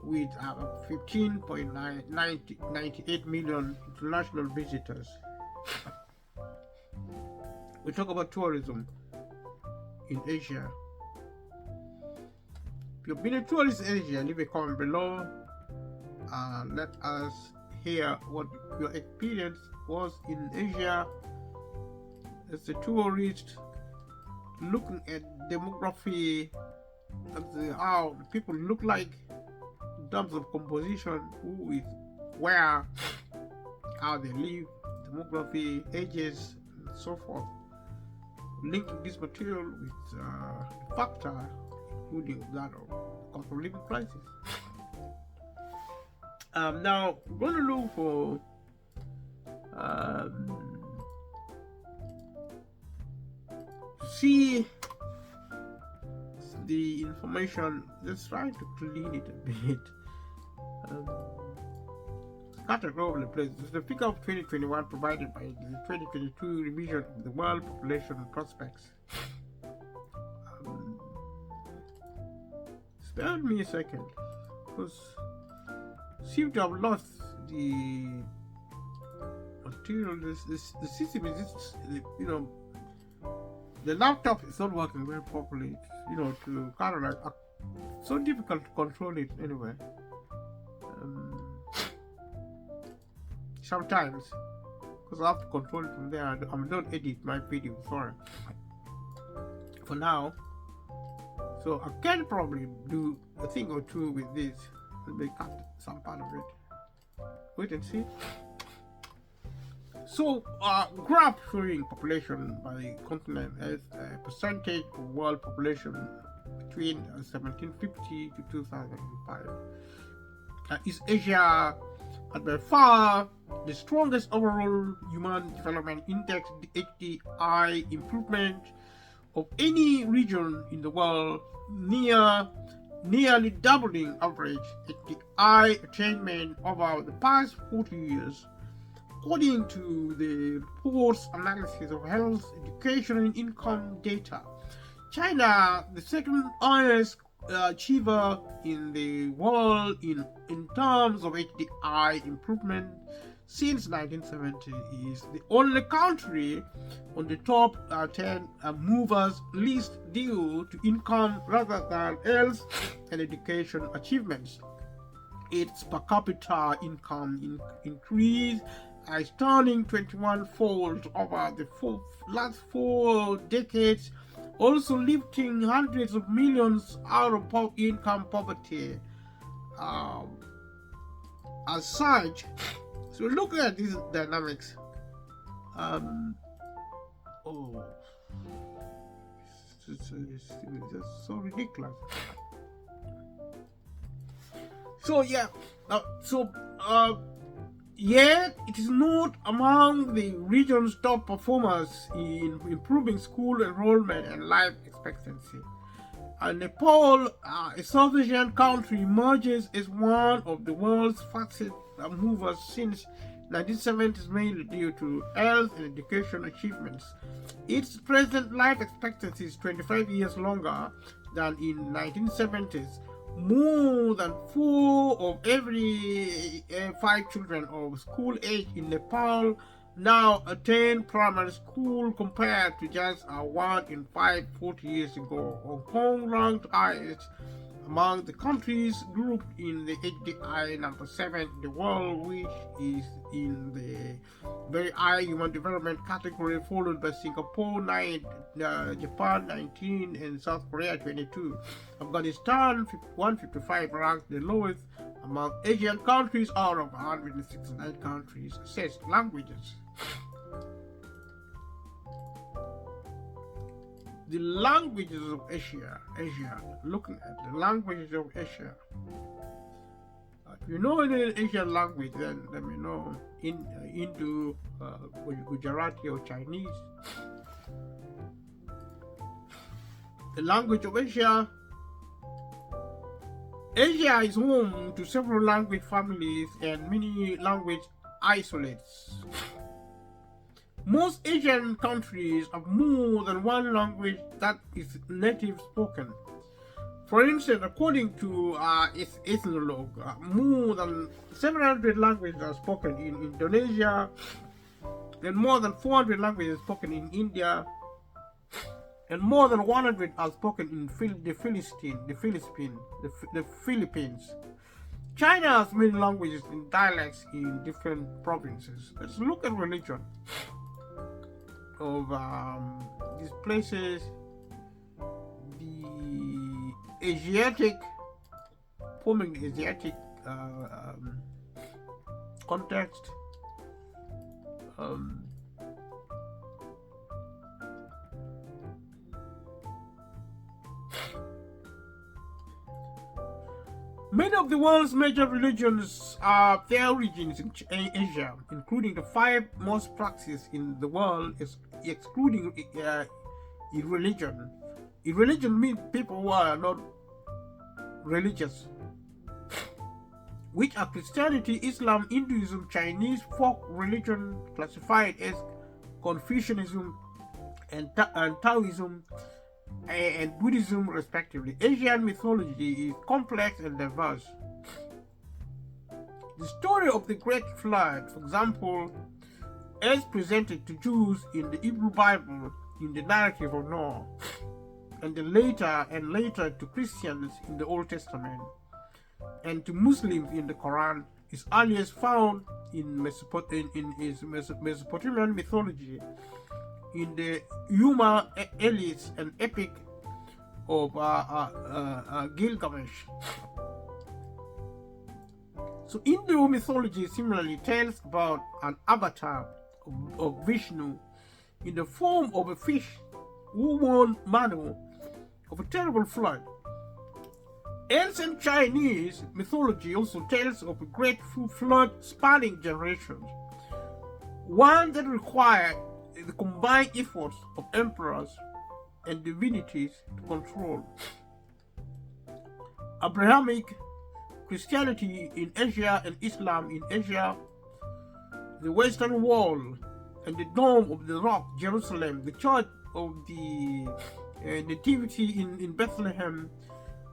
with 15.98 million international visitors. We talk about tourism in Asia. If you've been a tourist in Asia, leave a comment below. Let us hear what your experience was in Asia as a tourist, looking at demography, and how people look like in terms of composition, who is where, how they live, demography, ages, and so forth. Linking this material with the factor including that of cost of living crisis. Now we're going to look for see the information. Let's try to clean it a bit. Scattered all over the place. This is the figure of 2021 provided by the 2022 revision of the World Population Prospects. Spare me a second, because seem to have lost the material. The system is just, the laptop is not working very properly. To kind of like so difficult to control it anyway. Sometimes, because I have to control it from there. I don't edit my video, sorry, for now. So I can probably do a thing or two with this. Maybe cut some part of it. Wait and see. So, graph showing population by continent as a percentage of world population between 1750 to 2005. Is Asia had by far the strongest overall Human Development Index, the HDI, improvement of any region in the world, nearly doubling average HDI attainment over the past 40 years. According to the report's analysis of health, education, and income data, China, the second highest achiever in the world in terms of HDI improvement since 1970, is the only country on the top 10 movers list due to income rather than health and education achievements. Its per capita income increase a stunning 21-fold over the last 4 decades, also lifting hundreds of millions out of income poverty. As such, so look at these dynamics. It's so ridiculous. So yeah, yet it is not among the region's top performers in improving school enrollment and life expectancy. Nepal, a South Asian country, emerges as one of the world's fastest movers since 1970s, mainly due to health and education achievements. Its present life expectancy is 25 years longer than in 1970s. More than 4 of every 5 children of school age in Nepal now attend primary school, compared to just 1 in 5 40 years ago. Hong Kong ranked highest among the countries grouped in the HDI number 7 in the world, which is in the very high human development category, followed by Singapore 9, Japan 19, and South Korea 22. Afghanistan 155 ranked the lowest among Asian countries out of 169 countries. Assessed languages. The languages of Asia, looking at the languages of Asia. If you know any Asian language, then let me know. Hindu, Gujarati, or Chinese. The language of Asia. Asia is home to several language families and many language isolates. Most Asian countries have more than one language that is native spoken. For instance, according to Ethnologue, more than 700 languages are spoken in Indonesia, and more than 400 languages are spoken in India, and more than 100 are spoken in the Philippines. China has many languages and dialects in different provinces. Let's look at religion of these places. The Asiatic, forming the Asiatic context. Many of the world's major religions have their origins in Asia, including the 5 most practiced in the world, excluding irreligion. Irreligion means people who are not religious, which are Christianity, Islam, Hinduism, Chinese folk religion classified as Confucianism and Taoism, and Buddhism respectively. Asian mythology is complex and diverse. The story of the Great Flood, for example, as presented to Jews in the Hebrew Bible in the narrative of Noah, and later to Christians in the Old Testament, and to Muslims in the Quran, is earliest found in Mesopotamian mythology, in the Yuma Elites and epic of Gilgamesh. So Hindu mythology similarly tells about an avatar of Vishnu in the form of a fish who warned Manu of a terrible flood. Ancient Chinese mythology also tells of a great flood spanning generations, one that required the combined efforts of emperors and divinities to control. Abrahamic Christianity in Asia and Islam in Asia, the Western Wall and the Dome of the Rock, Jerusalem, the Church of the Nativity in Bethlehem,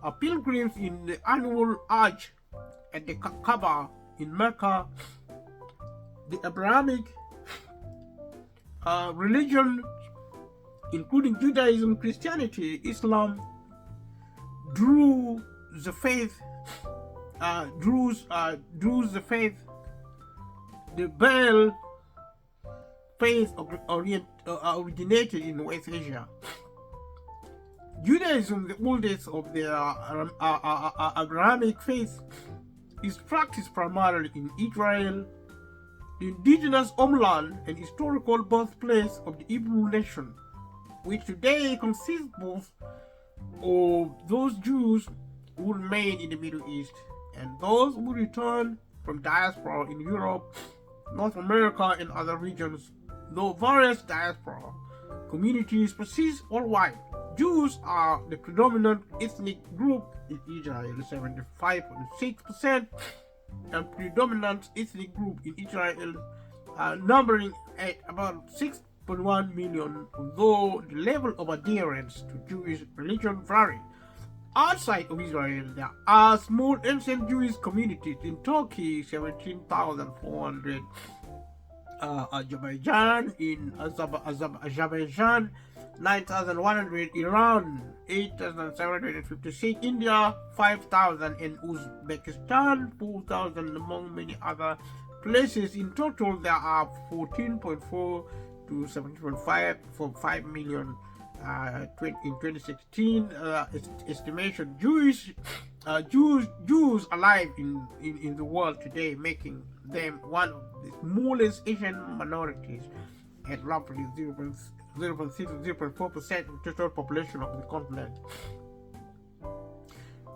are pilgrims in the annual Hajj at the Kaaba in Mecca. The Abrahamic religion, including Judaism, Christianity, Islam, Druze the faith, the Baal faith originated in West Asia. Judaism, the oldest of the Abrahamic faith, is practiced primarily in Israel, the indigenous homeland and historical birthplace of the Hebrew nation, which today consists both of those Jews who remain in the Middle East and those who return from diaspora in Europe, North America, and other regions, though various diaspora communities persist worldwide. Jews are the predominant ethnic group in Israel, 75.6%, and predominant ethnic group in Israel, numbering at about 6.1 million, though the level of adherence to Jewish religion varies. Outside of Israel, there are small ancient Jewish communities in Turkey, 17,400, Azerbaijan, in Azerbaijan, 9,100, Iran, 8,756, India, 5,000, and Uzbekistan, 4,000, among many other places. In total, there are 14.4 to 17.5 for 5 million in 2016 estimation. Jews alive in the world today, making them one of the smallest Asian minorities at roughly 0.6 to 0.4% of the total population of the continent.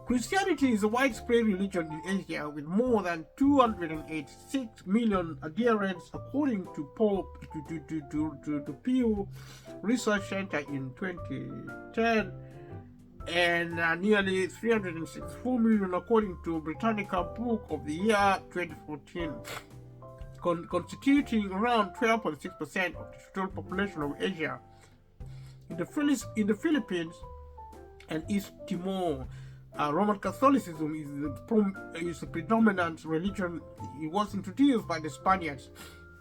Christianity is a widespread religion in Asia with more than 286 million adherents, according to Pew Research Center in 2010, and nearly 364 million according to Britannica Book of the Year 2014, constituting around 12.6% of the total population of Asia. In the Philippines and East Timor, Roman Catholicism is the predominant religion. It was introduced by the Spaniards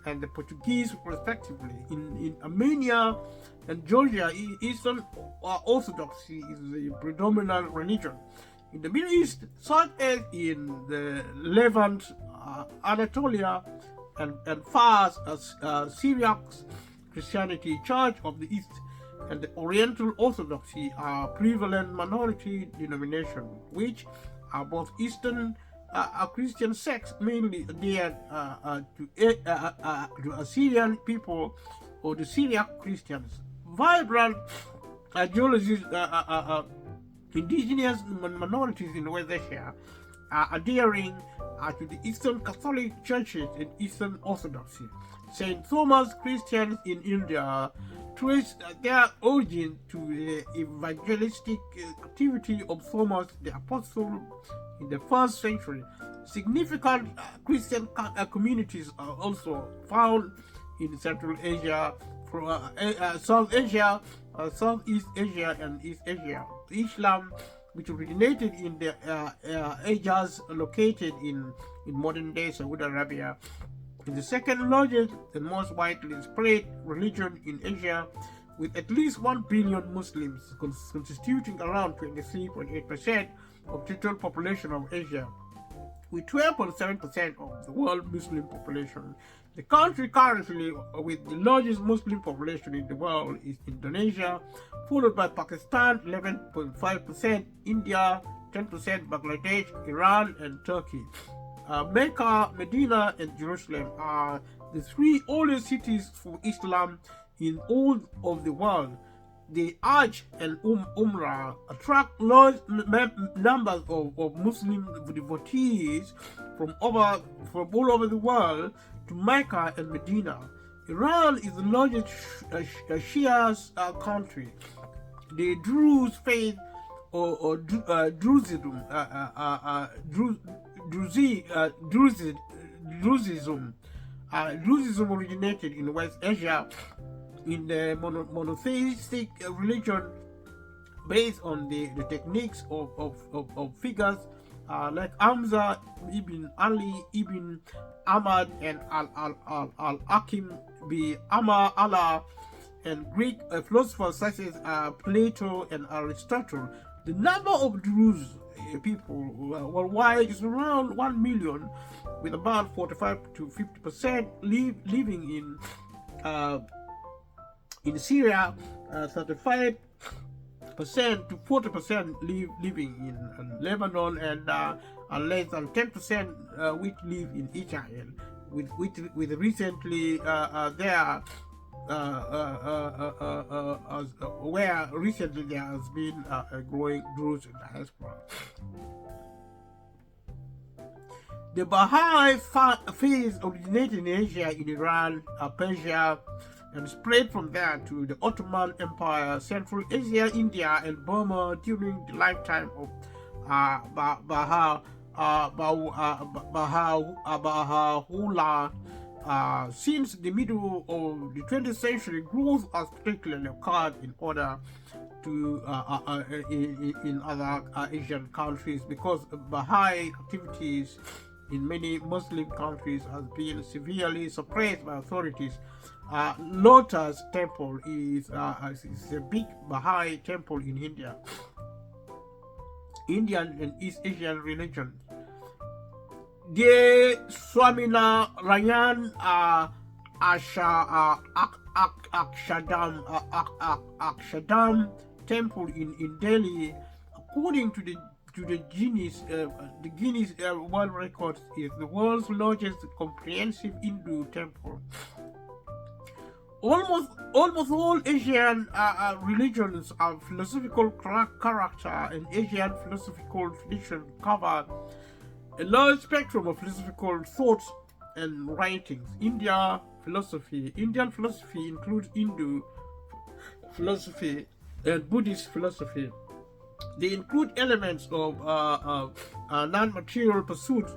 and the Portuguese respectively. In Armenia and Georgia, Eastern Orthodoxy is the predominant religion. In the Middle East, such as in the Levant, Anatolia, and Fars, Syriac Christianity, Church of the East, and the Oriental Orthodoxy are prevalent minority denomination, which are both Eastern Christian sects, mainly adhered to Assyrian people or the Syriac Christians. Vibrant ideologies, indigenous minorities in West Asia are adhering to the Eastern Catholic churches and Eastern Orthodoxy. St. Thomas Christians in India trace their origin to the evangelistic activity of Thomas the Apostle in the 1st century. Significant Christian communities are also found in Central Asia, South Asia, Southeast Asia, and East Asia. Islam, which originated in the Hijaz, located in modern-day Saudi Arabia, is the second largest and most widely spread religion in Asia, with at least 1 billion Muslims, constituting around 23.8% of the total population of Asia, with 12.7% of the world Muslim population. The country currently with the largest Muslim population in the world is Indonesia, followed by Pakistan, 11.5%, India, 10%, Bangladesh, Iran, and Turkey. Mecca, Medina, and Jerusalem are the 3 oldest cities for Islam in all of the world. The Hajj and Umrah attract large numbers of Muslim devotees from all over the world to Mecca and Medina. Iran is the largest Shia country. The Druze faith, or Druzism, Druzism originated in West Asia in the monotheistic religion based on the techniques of figures like Hamza ibn Ali ibn Ahmad and al-Hakim bi Amma Allah, and Greek philosophers such as Plato and Aristotle. The number of Druze people worldwide is around 1 million, with about 45 to 50% living in In Syria, 35% to 40% living in Lebanon, and less than 10% which live in Israel. With recently there where recently there has been a growing Druze diaspora. The Baha'i faith originated in Asia, in Iran, Persia, and spread from there to the Ottoman Empire, Central Asia, India, and Burma during the lifetime of Baha'u'llah. Since the middle of the 20th century, growth has particularly occurred in order to in other Asian countries, because Baha'i activities in many Muslim countries has been severely suppressed by authorities. Lotus Temple is a big Baha'i temple in India. Indian and East Asian religion. The Swaminarayan Akshardham Temple in Delhi, according to the Guinness World Records, is the world's largest comprehensive Hindu temple. Almost all Asian religions of philosophical character and Asian philosophical tradition cover a large spectrum of philosophical thoughts and writings. Indian philosophy includes Hindu philosophy and Buddhist philosophy. They include elements of non-material pursuits,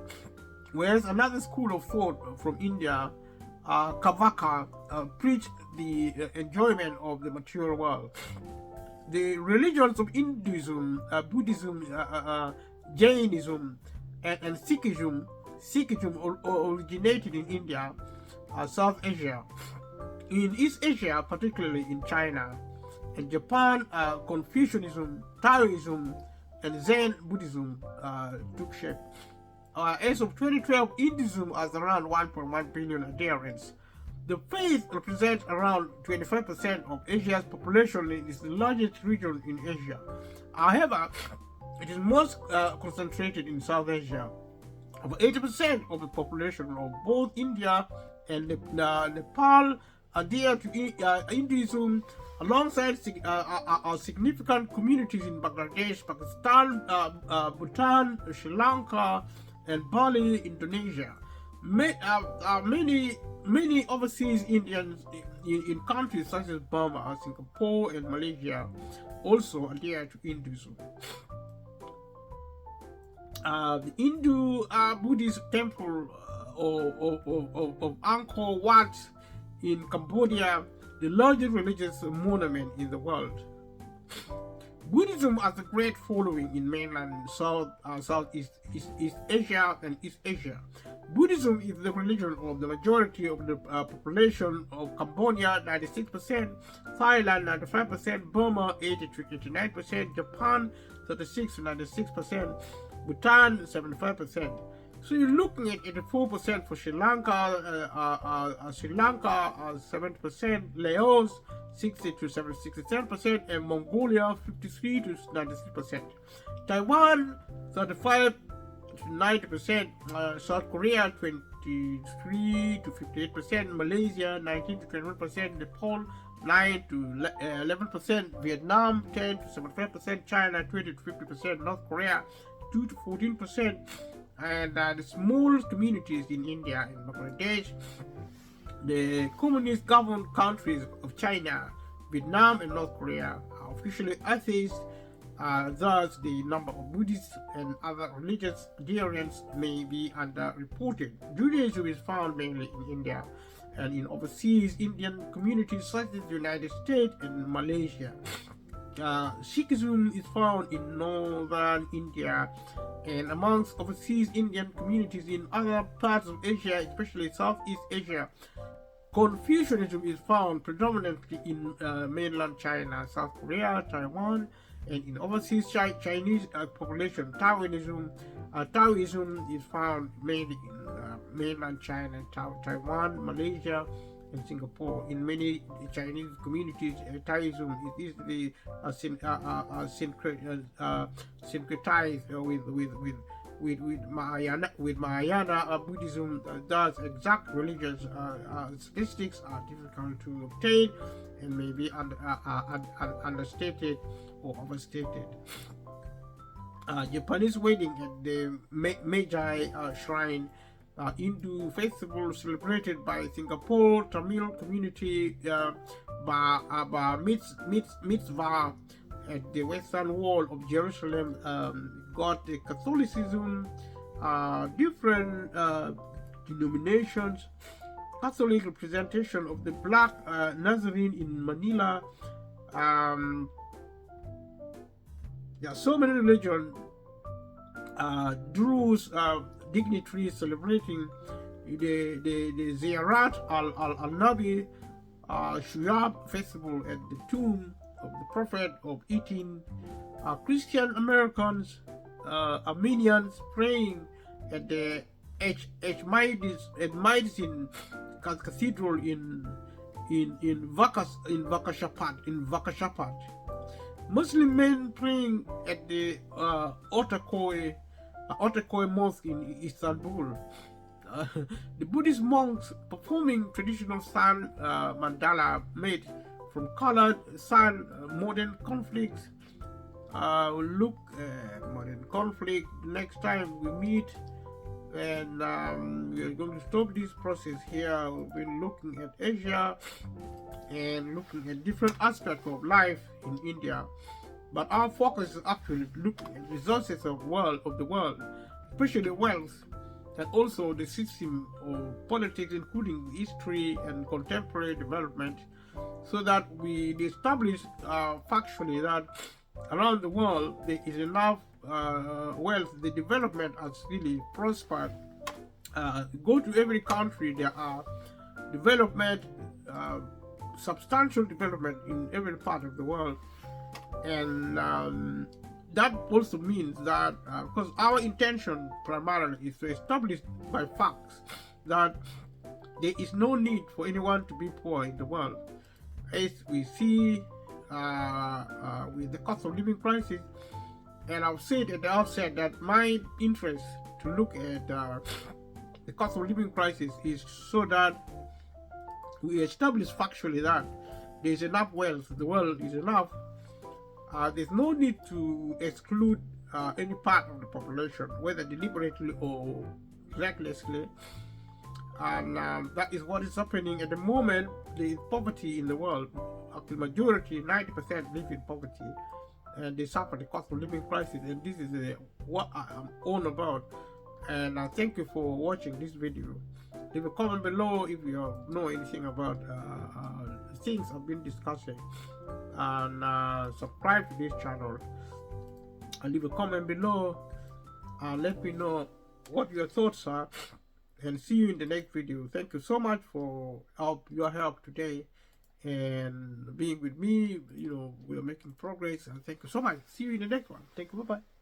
whereas another school of thought from India, Kavaka, preach the enjoyment of the material world. The religions of Hinduism, Buddhism, Jainism, and Sikhism originated in India, South Asia. In East Asia, particularly in China and Japan, Confucianism, Taoism, and Zen Buddhism took shape. As of 2012, Hinduism has around 1.1 billion adherents. The faith represents around 25% of Asia's population and is the largest region in Asia. However, it is most concentrated in South Asia. Over 80% of the population of both India and Nepal adhere to Hinduism, alongside significant communities in Bangladesh, Pakistan, Bhutan, Sri Lanka, and Bali, Indonesia. Many overseas Indians in countries such as Burma, Singapore, and Malaysia also adhere to Hinduism. The Hindu Buddhist temple of Angkor Wat in Cambodia, the largest religious monument in the world. Buddhism has a great following in mainland Southeast East Asia and East Asia. Buddhism is the religion of the majority of the population of Cambodia, 96%, Thailand, 95%, Burma, 80 to 89%, Japan, 36 to 96%, Bhutan, 75%. So you're looking at 84% for Sri Lanka, 7%, Laos, 60 to 67%, and Mongolia, 53 to 96%. Taiwan, 35 to 90%, South Korea, 23 to 58%, Malaysia, 19 to 21%, Nepal, 9 to 11%, Vietnam, 10 to 75%, China, 20 to 50%, North Korea, 2 to 14%, and the small communities in India and Bangladesh. The communist governed countries of China, Vietnam, and North Korea are officially atheists. Thus, the number of Buddhists and other religious adherents may be underreported. Judaism is found mainly in India and in overseas Indian communities such as the United States and Malaysia. Sikhism is found in northern India and amongst overseas Indian communities in other parts of Asia, especially Southeast Asia. Confucianism is found predominantly in mainland China, South Korea, Taiwan, and in overseas Chinese population. Taoism is found mainly in mainland China, Taiwan, Malaysia, in Singapore. In many Chinese communities, Taoism is easily syncretized with Mahayana Buddhism. Thus, exact religious statistics are difficult to obtain and may be understated or overstated. Japanese wedding at the Meiji Shrine, Hindu festival celebrated by Singapore Tamil community, Bar Mitzvah at the Western Wall of Jerusalem, got the Catholicism, different denominations, Catholic representation of the Black Nazarene in Manila. There are so many religions, Druze dignitaries celebrating the Ziyarat al-Nabi Shuyab festival at the tomb of the Prophet of 18. Christian Americans, Armenians praying at the Echmaidin Cathedral in Vakashapat. Muslim men praying at the Ortaköy Mosque in Istanbul. The Buddhist monks performing traditional sun mandala made from colored sun. Modern conflicts. We'll look at modern conflict next time we meet, and we are going to stop this process here. We've been looking at Asia and looking at different aspects of life in India, but our focus is actually looking at resources of the world, especially wealth, and also the system of politics, including history and contemporary development, so that we establish factually that around the world there is enough wealth. The development has really prospered. Go to every country, there are development, substantial development in every part of the world, and that also means that because our intention primarily is to establish by facts that there is no need for anyone to be poor in the world, as we see with the cost of living crisis. And I've said at the outset that my interest to look at the cost of living crisis is so that we establish factually that there is enough wealth, the world is enough. There's no need to exclude any part of the population, whether deliberately or recklessly. And that is what is happening at the moment. There is poverty in the world. The majority, 90%, live in poverty, and they suffer the cost of living crisis. And this is what I am on about. And thank you for watching this video. Leave a comment below if you know anything about things I've been discussing, and subscribe to this channel, and leave a comment below and let me know what your thoughts are, and see you in the next video. Thank you so much for your help today and being with me. You know, we are making progress, and thank you so much. See you in the next one. Thank you. Bye bye.